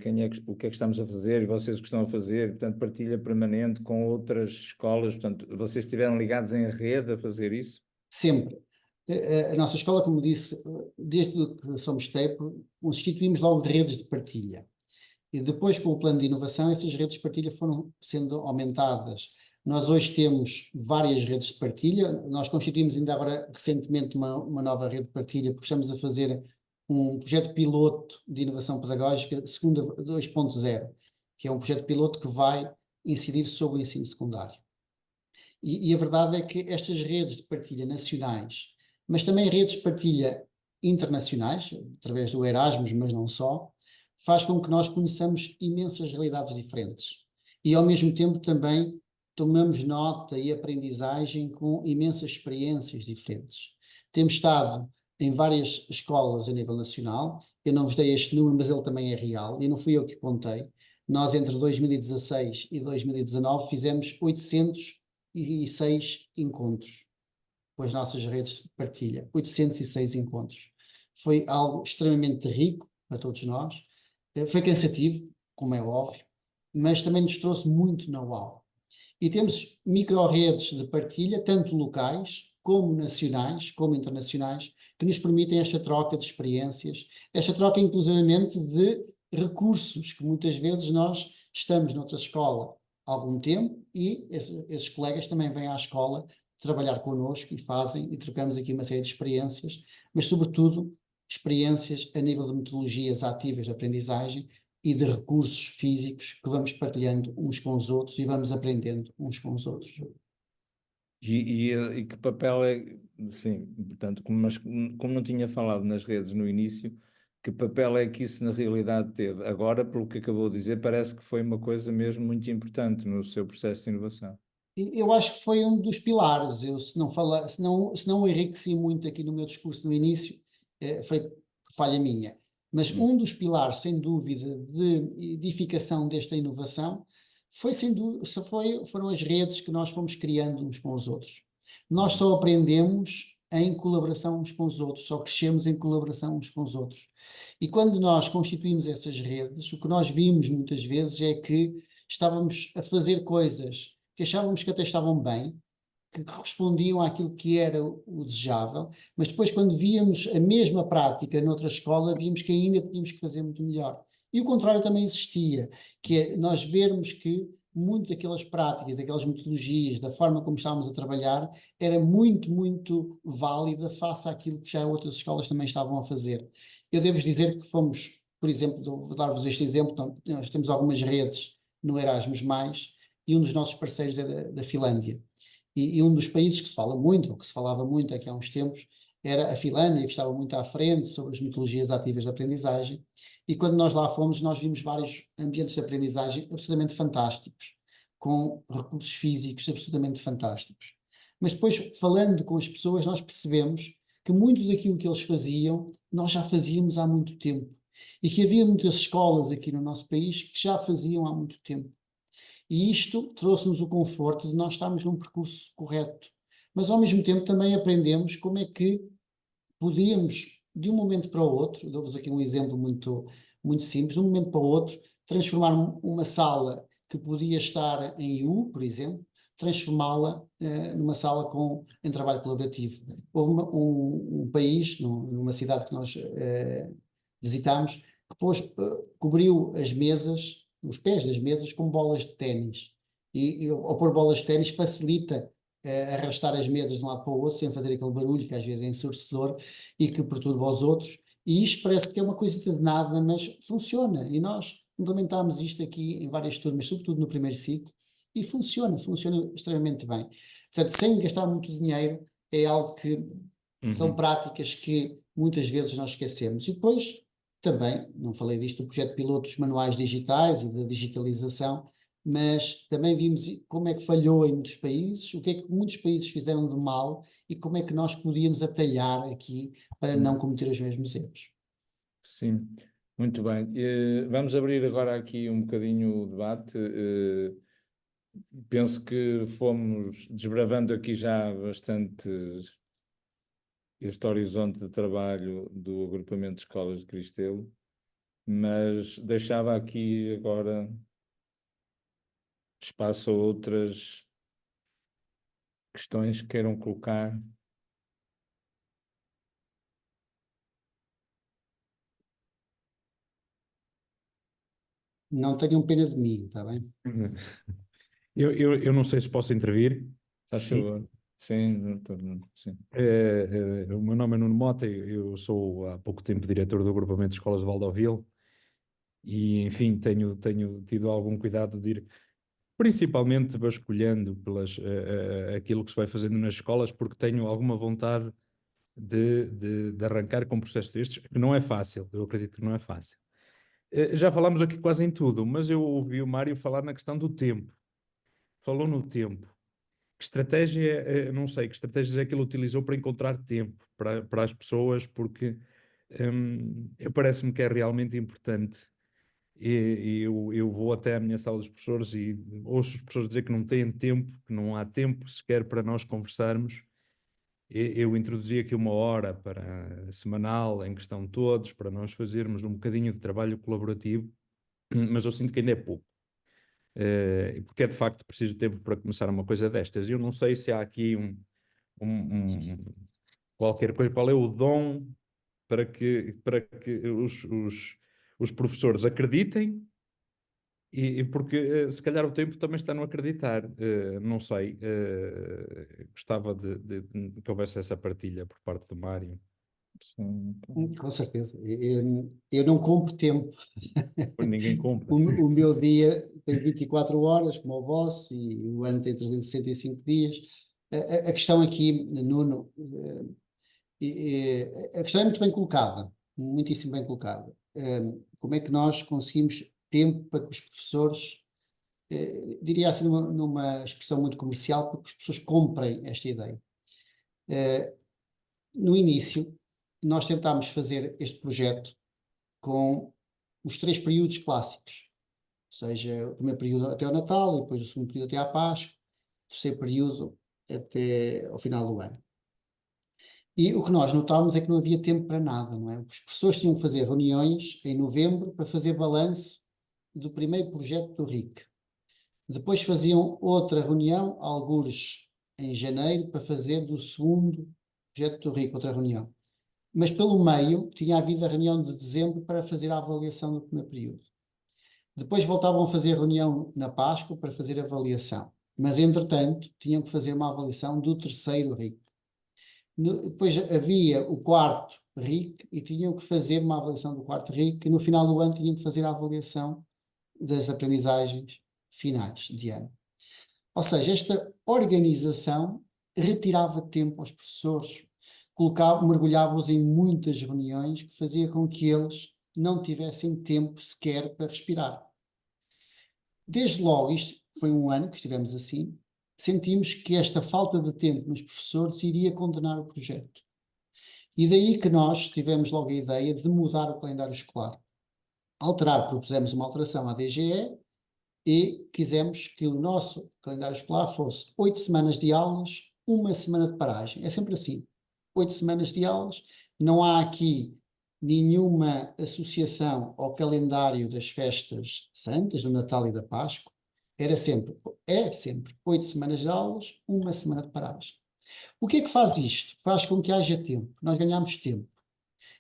o que é que estamos a fazer e vocês o que estão a fazer, portanto, partilha permanente com outras escolas, portanto, vocês estiveram ligados em rede a fazer isso? Sempre. A nossa escola, como disse, desde que somos TEP, constituímos logo redes de partilha. E depois, com o plano de inovação, essas redes de partilha foram sendo aumentadas. Nós hoje temos várias redes de partilha. Nós constituímos ainda agora recentemente uma nova rede de partilha, porque estamos a fazer um projeto piloto de inovação pedagógica, segunda 2.0, que é um projeto piloto que vai incidir sobre o ensino secundário. E a verdade é que estas redes de partilha nacionais, mas também redes de partilha internacionais, através do Erasmus, mas não só, faz com que nós conheçamos imensas realidades diferentes. E ao mesmo tempo também tomamos nota e aprendizagem com imensas experiências diferentes. Temos estado em várias escolas a nível nacional, eu não vos dei este número, mas ele também é real, e não fui eu que contei. Nós entre 2016 e 2019 fizemos 806 encontros com as nossas redes de partilha, 806 encontros. Foi algo extremamente rico para todos nós, foi cansativo, como é óbvio, mas também nos trouxe muito know-how. E temos micro-redes de partilha, tanto locais, como nacionais, como internacionais, que nos permitem esta troca de experiências, esta troca inclusivamente de recursos, que muitas vezes nós estamos noutra escola há algum tempo e esses colegas também vêm à escola trabalhar connosco e fazem, e trocamos aqui uma série de experiências, mas sobretudo experiências a nível de metodologias ativas de aprendizagem e de recursos físicos que vamos partilhando uns com os outros e vamos aprendendo uns com os outros. E que papel é, sim, portanto, como não tinha falado nas redes no início, que papel é que isso na realidade teve? Agora, pelo que acabou de dizer, parece que foi uma coisa mesmo muito importante no seu processo de inovação. Eu acho que foi um dos pilares. Eu, se não enriqueci muito aqui no meu discurso no início, foi falha minha. Mas um dos pilares, sem dúvida, de edificação desta inovação foram as redes que nós fomos criando uns com os outros. Nós só aprendemos em colaboração uns com os outros, só crescemos em colaboração uns com os outros. E quando nós constituímos essas redes, o que nós vimos muitas vezes é que estávamos a fazer coisas que achávamos que até estavam bem, que correspondiam àquilo que era o desejável, mas depois quando víamos a mesma prática noutra escola, víamos que ainda tínhamos que fazer muito melhor. E o contrário também existia, que é nós vermos que muito daquelas práticas, daquelas metodologias, da forma como estávamos a trabalhar, era muito, muito válida face àquilo que já outras escolas também estavam a fazer. Eu devo dizer que fomos, por exemplo, vou dar-vos este exemplo, nós temos algumas redes no Erasmus+, e um dos nossos parceiros é da Finlândia. E um dos países que se fala muito, ou que se falava muito aqui há uns tempos, era a Finlândia, que estava muito à frente sobre as metodologias ativas de aprendizagem. E quando nós lá fomos, nós vimos vários ambientes de aprendizagem absolutamente fantásticos, com recursos físicos absolutamente fantásticos. Mas depois, falando com as pessoas, nós percebemos que muito daquilo que eles faziam, nós já fazíamos há muito tempo. e que havia muitas escolas aqui no nosso país que já faziam há muito tempo. E isto trouxe-nos o conforto de nós estarmos num percurso correto. Mas, ao mesmo tempo, também aprendemos como é que podíamos, de um momento para o outro, dou-vos aqui um exemplo muito simples, de um momento para o outro, transformar uma sala que podia estar em U, por exemplo, transformá-la numa sala em trabalho colaborativo. Houve um país, numa cidade que nós visitámos, que cobriu as mesas, os pés das mesas, com bolas de ténis. E ao pôr bolas de ténis facilita arrastar as mesas de um lado para o outro, sem fazer aquele barulho que às vezes é ensurdecedor e que perturba os outros. E isto parece que é uma coisa de nada, mas funciona. E nós implementámos isto aqui em várias turmas, sobretudo no primeiro ciclo, e funciona extremamente bem. Portanto, sem gastar muito dinheiro, é algo que são práticas que muitas vezes nós esquecemos. E depois, também, não falei disto, o projeto piloto dos manuais digitais e da digitalização, mas também vimos como é que falhou em muitos países, o que é que muitos países fizeram de mal e como é que nós podíamos atalhar aqui para não cometer os mesmos erros. Sim, muito bem. Vamos abrir agora aqui um bocadinho o debate. Penso que fomos desbravando aqui já bastante este horizonte de trabalho do agrupamento de escolas de Cristelo, mas deixava aqui agora espaço a outras questões que queiram colocar. Não tenham pena de mim, está bem? Eu não sei se posso intervir. Faz favor. Sim, doutor Nuno, sim. O meu nome é Nuno Mota, eu sou há pouco tempo diretor do agrupamento de escolas de Valdovil e, enfim, tenho tido algum cuidado de ir, principalmente vasculhando aquilo que se vai fazendo nas escolas, porque tenho alguma vontade de arrancar com um processo destes, que não é fácil, eu acredito que não é fácil. Já falámos aqui quase em tudo, mas eu ouvi o Mário falar na questão do tempo. Falou no tempo. Que estratégia, não sei, que estratégias é que ele utilizou para encontrar tempo para as pessoas, porque parece-me que é realmente importante. E eu vou até à minha sala dos professores e ouço os professores dizer que não têm tempo, que não há tempo sequer para nós conversarmos. Eu introduzi aqui uma hora semanal em que estão todos, para nós fazermos um bocadinho de trabalho colaborativo, mas eu sinto que ainda é pouco. Porque é de facto preciso de tempo para começar uma coisa destas. Eu não sei se há aqui qualquer coisa, qual é o dom para que os professores acreditem e porque se calhar o tempo também está no acreditar. Não sei, gostava de que houvesse essa partilha por parte do Mário. Sim. Com certeza. Eu não compro tempo. Ninguém compra. O meu dia tem 24 horas, como o vosso, e o ano tem 365 dias. A questão aqui, Nuno, a questão é muito bem colocada, muitíssimo bem colocada. Como é que nós conseguimos tempo para que os professores, diria assim numa expressão muito comercial, para que as pessoas comprem esta ideia? No início, nós tentámos fazer este projeto com os 3 períodos clássicos, ou seja, o primeiro período até ao Natal, e depois o segundo período até à Páscoa, o terceiro período até ao final do ano. E o que nós notámos é que não havia tempo para nada, não é? Os professores tinham que fazer reuniões em novembro para fazer balanço do primeiro projeto do RIC. Depois faziam outra reunião, algures em janeiro, para fazer do segundo projeto do RIC, outra reunião. Mas pelo meio tinha havido a reunião de dezembro para fazer a avaliação do primeiro período. Depois voltavam a fazer reunião na Páscoa para fazer a avaliação. Mas, entretanto, tinham que fazer uma avaliação do terceiro RIC. Depois havia o quarto RIC e tinham que fazer uma avaliação do quarto RIC e no final do ano tinham que fazer a avaliação das aprendizagens finais de ano. Ou seja, esta organização retirava tempo aos professores, mergulhava-os em muitas reuniões que fazia com que eles não tivessem tempo sequer para respirar. Desde logo, isto foi um ano que estivemos assim, sentimos que esta falta de tempo nos professores iria condenar o projeto. E daí que nós tivemos logo a ideia de mudar o calendário escolar. alterar, propusemos uma alteração à DGE e quisemos que o nosso calendário escolar fosse 8 semanas de aulas, 1 semana de paragem. É sempre assim, 8 semanas de aulas, não há aqui nenhuma associação ao calendário das festas santas, do Natal e da Páscoa, é sempre 8 semanas de aulas, 1 semana de paragem. O que é que faz isto? Faz com que haja tempo, nós ganhamos tempo.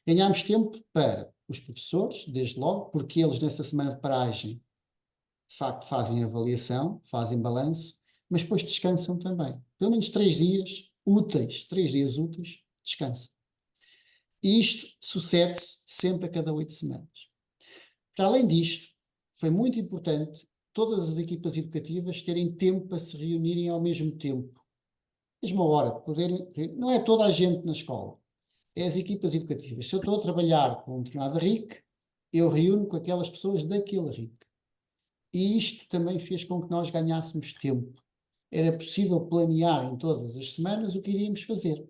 Ganhamos tempo para os professores, desde logo, porque eles nessa semana de paragem de facto fazem avaliação, fazem balanço, mas depois descansam também. Pelo menos 3 dias úteis, descansam. E isto sucede-se sempre a cada 8 semanas. Para além disto, foi muito importante todas as equipas educativas terem tempo para se reunirem ao mesmo tempo. Mesma hora, poderem, não é toda a gente na escola, é as equipas educativas. Se eu estou a trabalhar com um determinado RIC, eu reúno com aquelas pessoas daquele RIC. E isto também fez com que nós ganhássemos tempo. Era possível planear em todas as semanas o que iríamos fazer.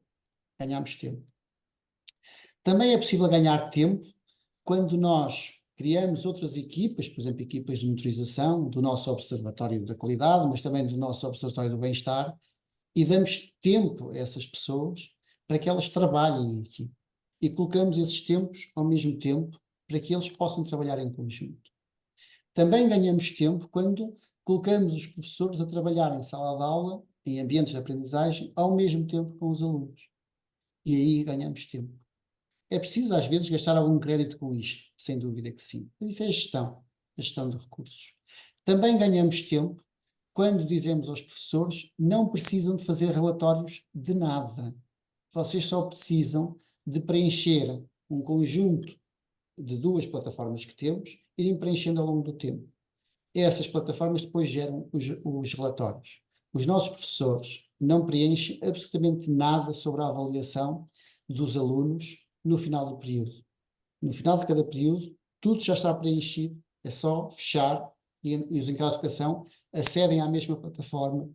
Ganhámos tempo. Também é possível ganhar tempo quando nós criamos outras equipas, por exemplo, equipas de monitorização do nosso Observatório da Qualidade, mas também do nosso Observatório do Bem-Estar, e damos tempo a essas pessoas para que elas trabalhem aqui. E colocamos esses tempos ao mesmo tempo para que eles possam trabalhar em conjunto. Também ganhamos tempo quando colocamos os professores a trabalhar em sala de aula, em ambientes de aprendizagem, ao mesmo tempo com os alunos. E aí ganhamos tempo. É preciso, às vezes, gastar algum crédito com isto, sem dúvida que sim. Mas isso é a gestão de recursos. Também ganhamos tempo quando dizemos aos professores: não precisam de fazer relatórios de nada. Vocês só precisam de preencher um conjunto de 2 plataformas que temos, irem preenchendo ao longo do tempo. Essas plataformas depois geram os relatórios. Os nossos professores não preenchem absolutamente nada sobre a avaliação dos alunos no final do período. No final de cada período, tudo já está preenchido, é só fechar e os encarregados de educação acedem à mesma plataforma,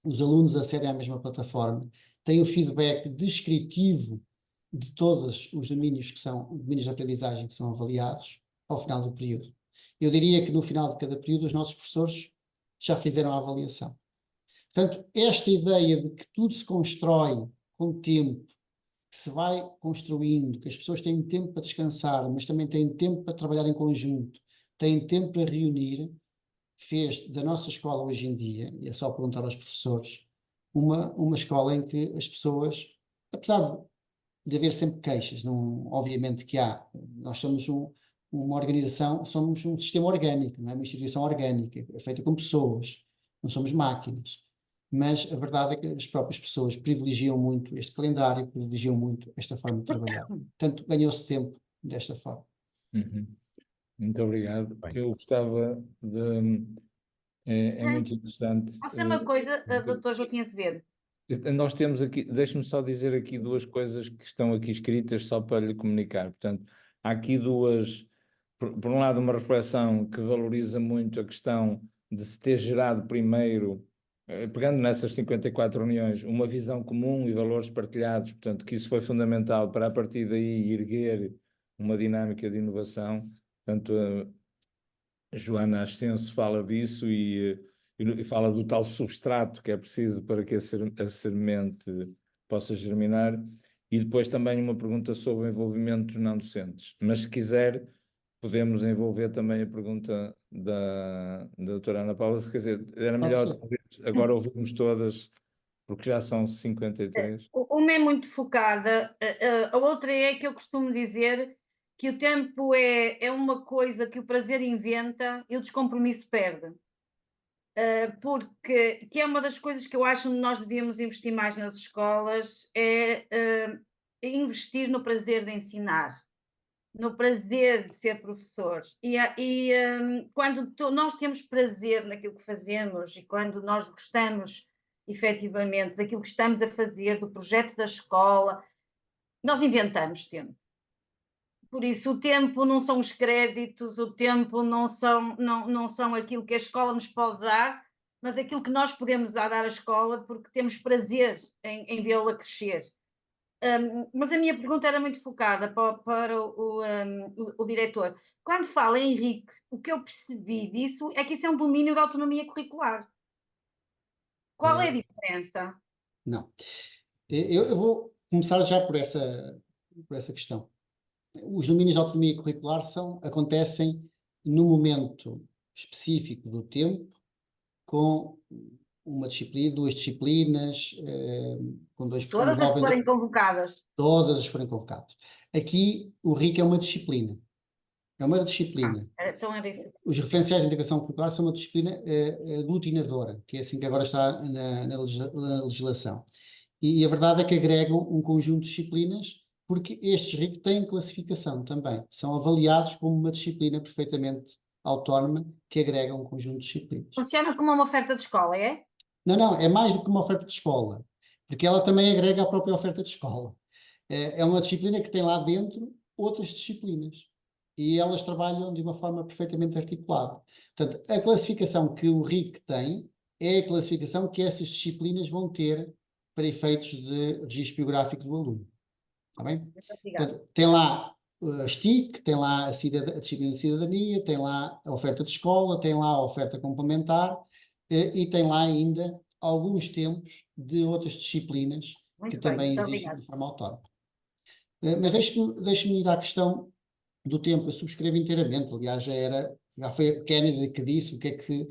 os alunos acedem à mesma plataforma, têm o feedback descritivo de todos os domínios domínios de aprendizagem que são avaliados ao final do período. Eu diria que no final de cada período os nossos professores já fizeram a avaliação. Portanto, esta ideia de que tudo se constrói com tempo, que se vai construindo, que as pessoas têm tempo para descansar, mas também têm tempo para trabalhar em conjunto, têm tempo para reunir, fez da nossa escola hoje em dia, e é só perguntar aos professores, uma escola em que as pessoas, apesar de haver sempre queixas, não, obviamente que há, nós somos uma organização, somos um sistema orgânico, não é? Uma instituição orgânica, é feita com pessoas, não somos máquinas. Mas a verdade é que as próprias pessoas privilegiam muito este calendário, privilegiam muito esta forma de trabalhar. Portanto, ganhou-se tempo desta forma. Uhum. Muito obrigado. Bem. Eu gostava de. É muito interessante. Posso dizer uma coisa, Dr. Joaquim Azevedo? Nós temos aqui, deixe-me só dizer aqui 2 coisas que estão aqui escritas só para lhe comunicar. Portanto, há aqui 2, por um lado, uma reflexão que valoriza muito a questão de se ter gerado primeiro, pegando nessas 54 reuniões, uma visão comum e valores partilhados, portanto, que isso foi fundamental para a partir daí erguer uma dinâmica de inovação. Portanto, a Joana Ascenso fala disso e fala do tal substrato que é preciso para que a semente possa germinar, e depois também uma pergunta sobre o envolvimento dos não docentes. Mas se quiser, podemos envolver também a pergunta da doutora Ana Paula, se quer dizer, era melhor agora ouvirmos todas, porque já são 53. Uma é muito focada, a outra é que eu costumo dizer que o tempo é uma coisa que o prazer inventa e o descompromisso perde. Porque que é uma das coisas que eu acho que nós devíamos investir mais nas escolas, é investir no prazer de ensinar, no prazer de ser professor. Quando nós temos prazer naquilo que fazemos e quando nós gostamos efetivamente daquilo que estamos a fazer, do projeto da escola, nós inventamos tempo. Por isso, o tempo não são os créditos, o tempo não são aquilo que a escola nos pode dar, mas aquilo que nós podemos dar à escola porque temos prazer em vê-la crescer. Mas a minha pergunta era muito focada para o diretor. Quando fala em RIC, o que eu percebi disso é que isso é um domínio da autonomia curricular. Qual é a diferença? Não. Eu vou começar já por essa questão. Os domínios de autonomia curricular acontecem no momento específico do tempo, com uma disciplina, duas disciplinas, com dois, Todas as que forem convocadas. todas as forem convocadas. Aqui o RIC é uma disciplina. É uma disciplina. Então era isso. Os referenciais de integração curricular são uma disciplina aglutinadora, que é assim que agora está na legislação. E a verdade é que agregam um conjunto de disciplinas, porque estes RIC têm classificação também. São avaliados como uma disciplina perfeitamente autónoma, que agrega um conjunto de disciplinas. Funciona como uma oferta de escola, é? Não, é mais do que uma oferta de escola, porque ela também agrega a própria oferta de escola. É uma disciplina que tem lá dentro outras disciplinas e elas trabalham de uma forma perfeitamente articulada. Portanto, a classificação que o RIC tem é a classificação que essas disciplinas vão ter para efeitos de registro biográfico do aluno. Está bem? Portanto, tem lá as TIC, tem lá a disciplina de cidadania, tem lá a oferta de escola, tem lá a oferta complementar e tem lá ainda alguns tempos de outras disciplinas que também existem de forma autónoma. Mas deixe-me ir à questão do tempo. Eu subscrevo inteiramente. Aliás, já foi a Kennedy que disse o que é que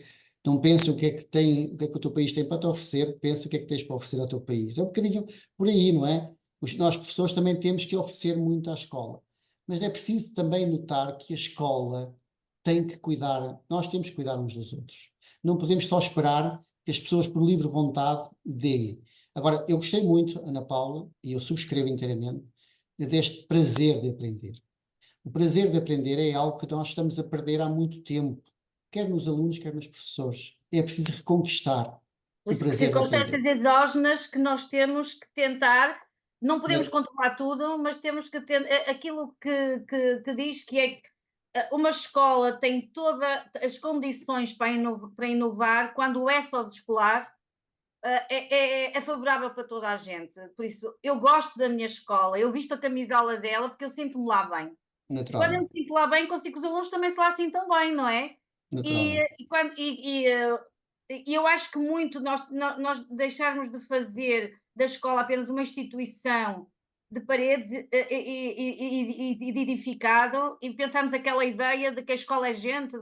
não pensa o que é que o teu país tem para te oferecer, pensa o que é que tens para oferecer ao teu país. É um bocadinho por aí, não é? Nós professores também temos que oferecer muito à escola. Mas é preciso também notar que a escola tem que cuidar, nós temos que cuidar uns dos outros. Não podemos só esperar que as pessoas por livre vontade deem. Agora, eu gostei muito, Ana Paula, e eu subscrevo inteiramente, deste prazer de aprender. O prazer de aprender é algo que nós estamos a perder há muito tempo, quer nos alunos, quer nos professores. É preciso reconquistar o prazer de aprender. Circunstâncias exógenas que nós temos que tentar, não podemos controlar tudo, mas temos que ter aquilo que diz que é que uma escola tem todas as condições para inovar quando o ethos escolar é favorável para toda a gente. Por isso, eu gosto da minha escola, eu visto a camisola dela porque eu sinto-me lá bem. Quando eu me sinto lá bem, consigo que os alunos também se lá sintam bem, não é? E eu acho que muito nós deixarmos de fazer da escola apenas uma instituição de paredes e de edificado e pensarmos aquela ideia de que a escola é gente,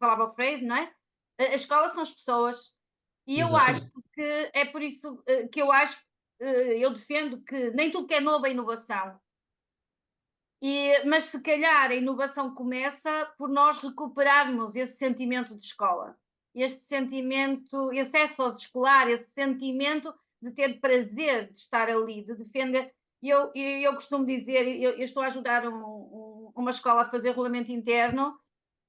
falava o Freire, não é? A escola são as pessoas. E eu acho que é por isso que eu defendo que nem tudo que é novo é inovação. Mas se calhar a inovação começa por nós recuperarmos esse sentimento de escola, este sentimento, esse ethos escolar, esse sentimento de ter prazer de estar ali, de defender. Eu costumo dizer, eu estou a ajudar uma escola a fazer regulamento interno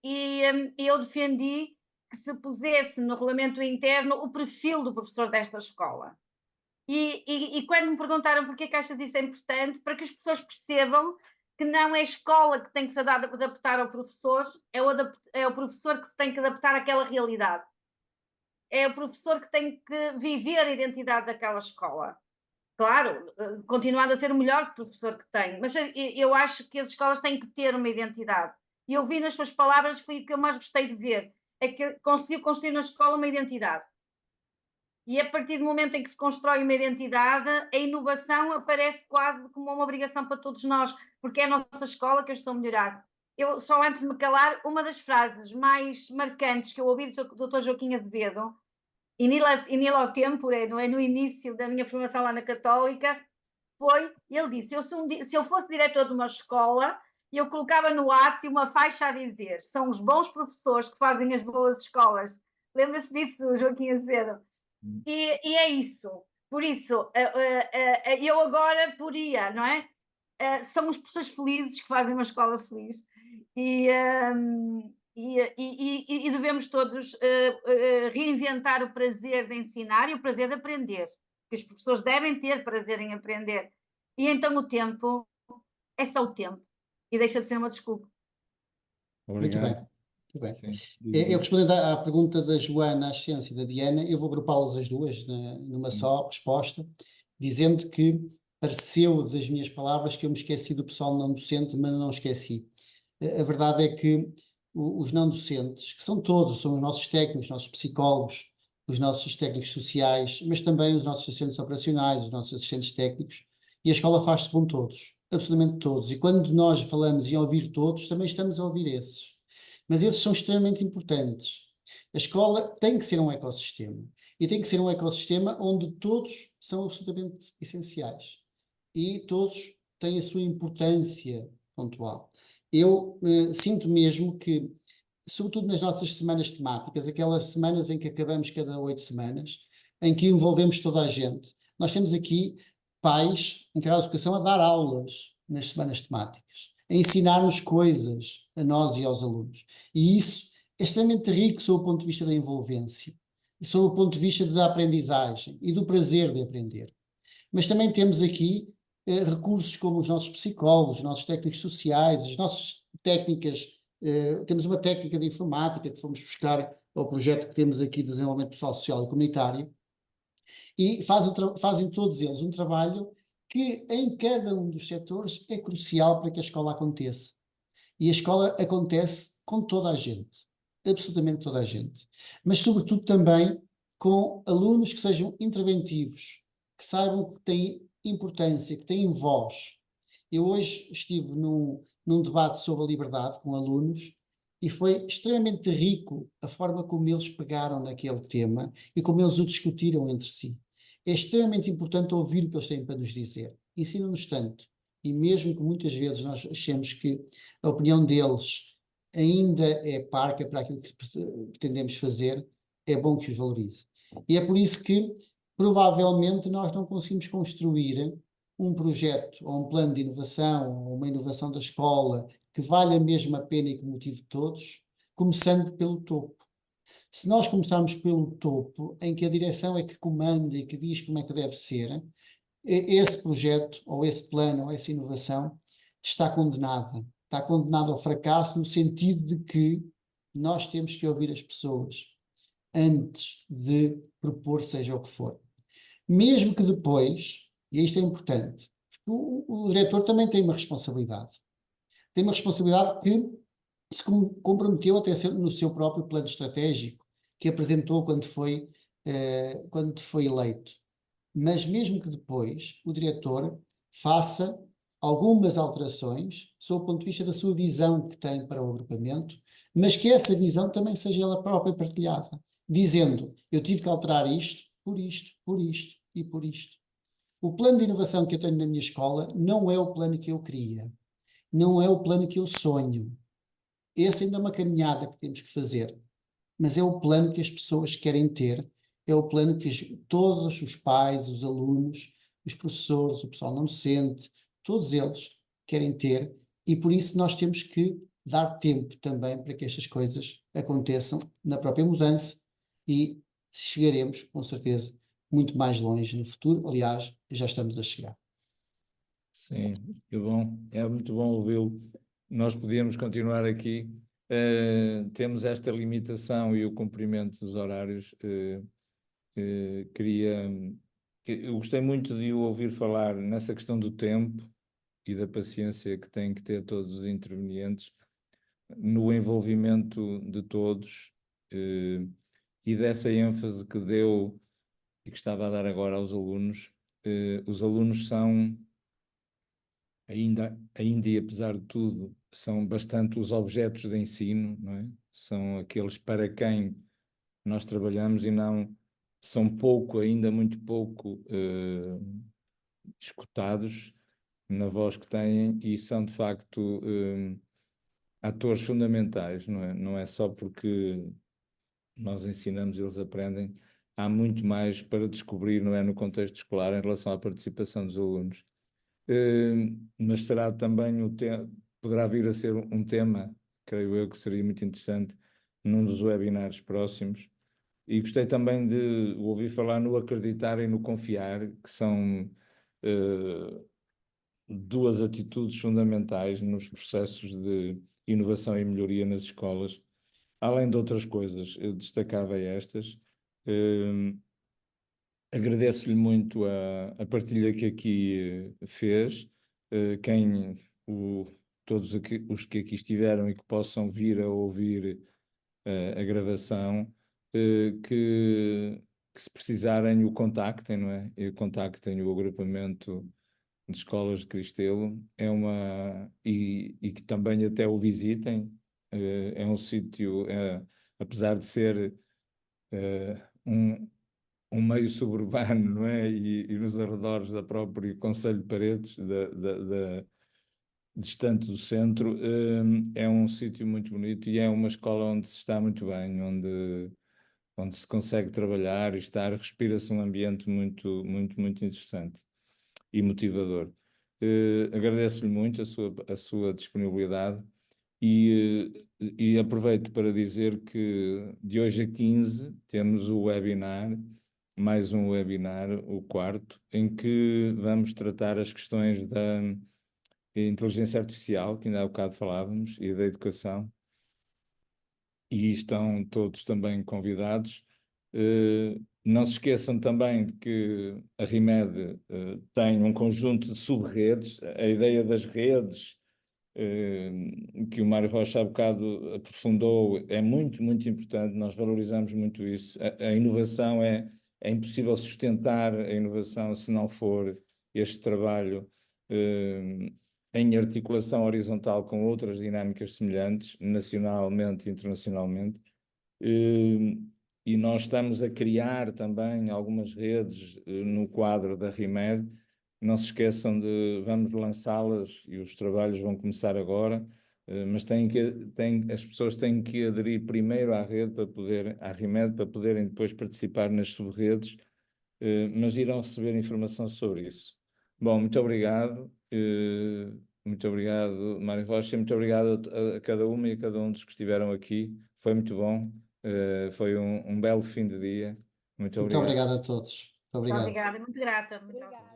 e eu defendi que se pusesse no regulamento interno o perfil do professor desta escola. E quando me perguntaram porquê que achas isso é importante, para que as pessoas percebam que não é a escola que tem que se adaptar ao professor, é o professor que se tem que adaptar àquela realidade. É o professor que tem que viver a identidade daquela escola. Claro, continuando a ser o melhor professor que tem, mas eu acho que as escolas têm que ter uma identidade. E eu vi nas suas palavras, foi o que eu mais gostei de ver, é que conseguiu construir na escola uma identidade. E a partir do momento em que se constrói uma identidade, a inovação aparece quase como uma obrigação para todos nós, porque é a nossa escola que eu estou a melhorar. Eu, só antes de me calar, uma das frases mais marcantes que eu ouvi do Dr. Joaquim Azevedo, in illo tempore, não é? No início da minha formação lá na Católica, ele disse, se eu fosse diretor de uma escola, eu colocava no ato uma faixa a dizer, são os bons professores que fazem as boas escolas. Lembra-se disso, Joaquim Azevedo? E é isso. Por isso, eu agora poria, não é? São as pessoas felizes que fazem uma escola feliz. E devemos todos reinventar o prazer de ensinar e o prazer de aprender. Que as pessoas devem ter prazer em aprender. E então o tempo é só o tempo. E deixa de ser uma desculpa. Obrigado. Muito bem. Muito bem. Sim, Eu respondendo à pergunta da Joana, Ascenso e da Diana, eu vou agrupá-las as duas numa só resposta, dizendo que pareceu das minhas palavras que eu me esqueci do pessoal não docente, mas não esqueci. A verdade é que os não docentes, que são todos, são os nossos técnicos, os nossos psicólogos, os nossos técnicos sociais, mas também os nossos assistentes operacionais, os nossos assistentes técnicos, e a escola faz-se com todos, absolutamente todos. E quando nós falamos em ouvir todos, também estamos a ouvir esses. Mas esses são extremamente importantes. A escola tem que ser um ecossistema. E tem que ser um ecossistema onde todos são absolutamente essenciais. E todos têm a sua importância pontual. Eu sinto mesmo que, sobretudo nas nossas semanas temáticas, aquelas semanas em que acabamos cada 8 semanas, em que envolvemos toda a gente, nós temos aqui pais em cada educação a dar aulas nas semanas temáticas, a ensinar-nos coisas a nós e aos alunos. E isso é extremamente rico sob o ponto de vista da envolvência, e sob o ponto de vista da aprendizagem e do prazer de aprender. Mas também temos aqui recursos como os nossos psicólogos, os nossos técnicos sociais, as nossas técnicas. Temos uma técnica de informática que fomos buscar ao projeto que temos aqui de desenvolvimento pessoal, social e comunitário, e fazem todos eles um trabalho que em cada um dos setores é crucial para que a escola aconteça. E a escola acontece com toda a gente, absolutamente toda a gente, mas sobretudo também com alunos que sejam interventivos, que saibam que têm importância, que têm voz. Eu hoje estive num debate sobre a liberdade com alunos e foi extremamente rico a forma como eles pegaram naquele tema e como eles o discutiram entre si. É extremamente importante ouvir o que eles têm para nos dizer. Ensinam-nos tanto. E mesmo que muitas vezes nós achemos que a opinião deles ainda é parca para aquilo que pretendemos fazer, é bom que os valorize. E é por isso que, provavelmente, nós não conseguimos construir um projeto ou um plano de inovação ou uma inovação da escola que valha mesmo a pena e que motive todos, começando pelo topo. Se nós começarmos pelo topo, em que a direção é que comanda e que diz como é que deve ser, esse projeto, ou esse plano, ou essa inovação, está condenada. Está condenada ao fracasso no sentido de que nós temos que ouvir as pessoas antes de propor seja o que for. Mesmo que depois, e isto é importante, o diretor também tem uma responsabilidade. Tem uma responsabilidade que se comprometeu até no seu próprio plano estratégico, que apresentou quando foi eleito. Mas mesmo que depois o diretor faça algumas alterações sob o ponto de vista da sua visão que tem para o agrupamento, mas que essa visão também seja ela própria partilhada, dizendo, eu tive que alterar isto, por isto, por isto e por isto. O plano de inovação que eu tenho na minha escola não é o plano que eu queria, não é o plano que eu sonho. Esse ainda é uma caminhada que temos que fazer, mas é o plano que as pessoas querem ter, é o plano que todos os pais, os alunos, os professores, o pessoal não docente, todos eles querem ter, e por isso nós temos que dar tempo também para que estas coisas aconteçam na própria mudança e chegaremos, com certeza, muito mais longe no futuro. Aliás, já estamos a chegar. Sim, que bom. É muito bom ouvi-lo. Nós podíamos continuar aqui. Temos esta limitação e o cumprimento dos horários. Eu gostei muito de o ouvir falar nessa questão do tempo e da paciência que têm que ter todos os intervenientes no envolvimento de todos, e dessa ênfase que deu e que estava a dar agora aos alunos. Os alunos são, ainda e apesar de tudo, são bastante os objetos de ensino, não é? São aqueles para quem nós trabalhamos e não são pouco, ainda muito pouco escutados na voz que têm, e são de facto atores fundamentais, não é? Não é só porque nós ensinamos, eles aprendem. Há muito mais para descobrir, não é, no contexto escolar em relação à participação dos alunos. Mas será também poderá vir a ser um tema, creio eu, que seria muito interessante num dos webinars próximos. E gostei também de ouvir falar no acreditar e no confiar, que são duas atitudes fundamentais nos processos de inovação e melhoria nas escolas. Além de outras coisas, eu destacava estas. Agradeço-lhe muito a partilha que aqui fez. Todos os que aqui estiveram e que possam vir a ouvir a gravação, que se precisarem o contactem, não é? E contactem o agrupamento de escolas de Cristelo, e que também até o visitem. É um sítio, apesar de ser um meio suburbano, não é? E nos arredores da própria Concelho de Paredes, distante do centro, é um sítio muito bonito e é uma escola onde se está muito bem, onde se consegue trabalhar e estar, respira-se um ambiente muito, muito, muito interessante e motivador. Agradeço-lhe muito a sua disponibilidade e aproveito para dizer que de hoje a 15 temos o webinar, mais um webinar, o quarto, em que vamos tratar as questões da inteligência artificial, que ainda há bocado falávamos, e da educação. E estão todos também convidados. Não se esqueçam também de que a RIMED tem um conjunto de sub-redes. A ideia das redes, que o Mário Rocha há bocado aprofundou, é muito, muito importante. Nós valorizamos muito isso. A inovação é impossível sustentar a inovação se não for este trabalho em articulação horizontal com outras dinâmicas semelhantes, nacionalmente e internacionalmente. E nós estamos a criar também algumas redes no quadro da RIMED. Não se esqueçam vamos lançá-las e os trabalhos vão começar agora, mas as pessoas têm que aderir primeiro à RIMED, para poderem depois participar nas sub-redes, mas irão receber informação sobre isso. Bom, muito obrigado. Muito obrigado, Mário Rocha. Muito obrigado a cada uma e a cada um dos que estiveram aqui. Foi muito bom. Foi um belo fim de dia. Muito Muito obrigado. obrigado a todos. Muito Muito obrigado. obrigada, muito grata. Muito Obrigada.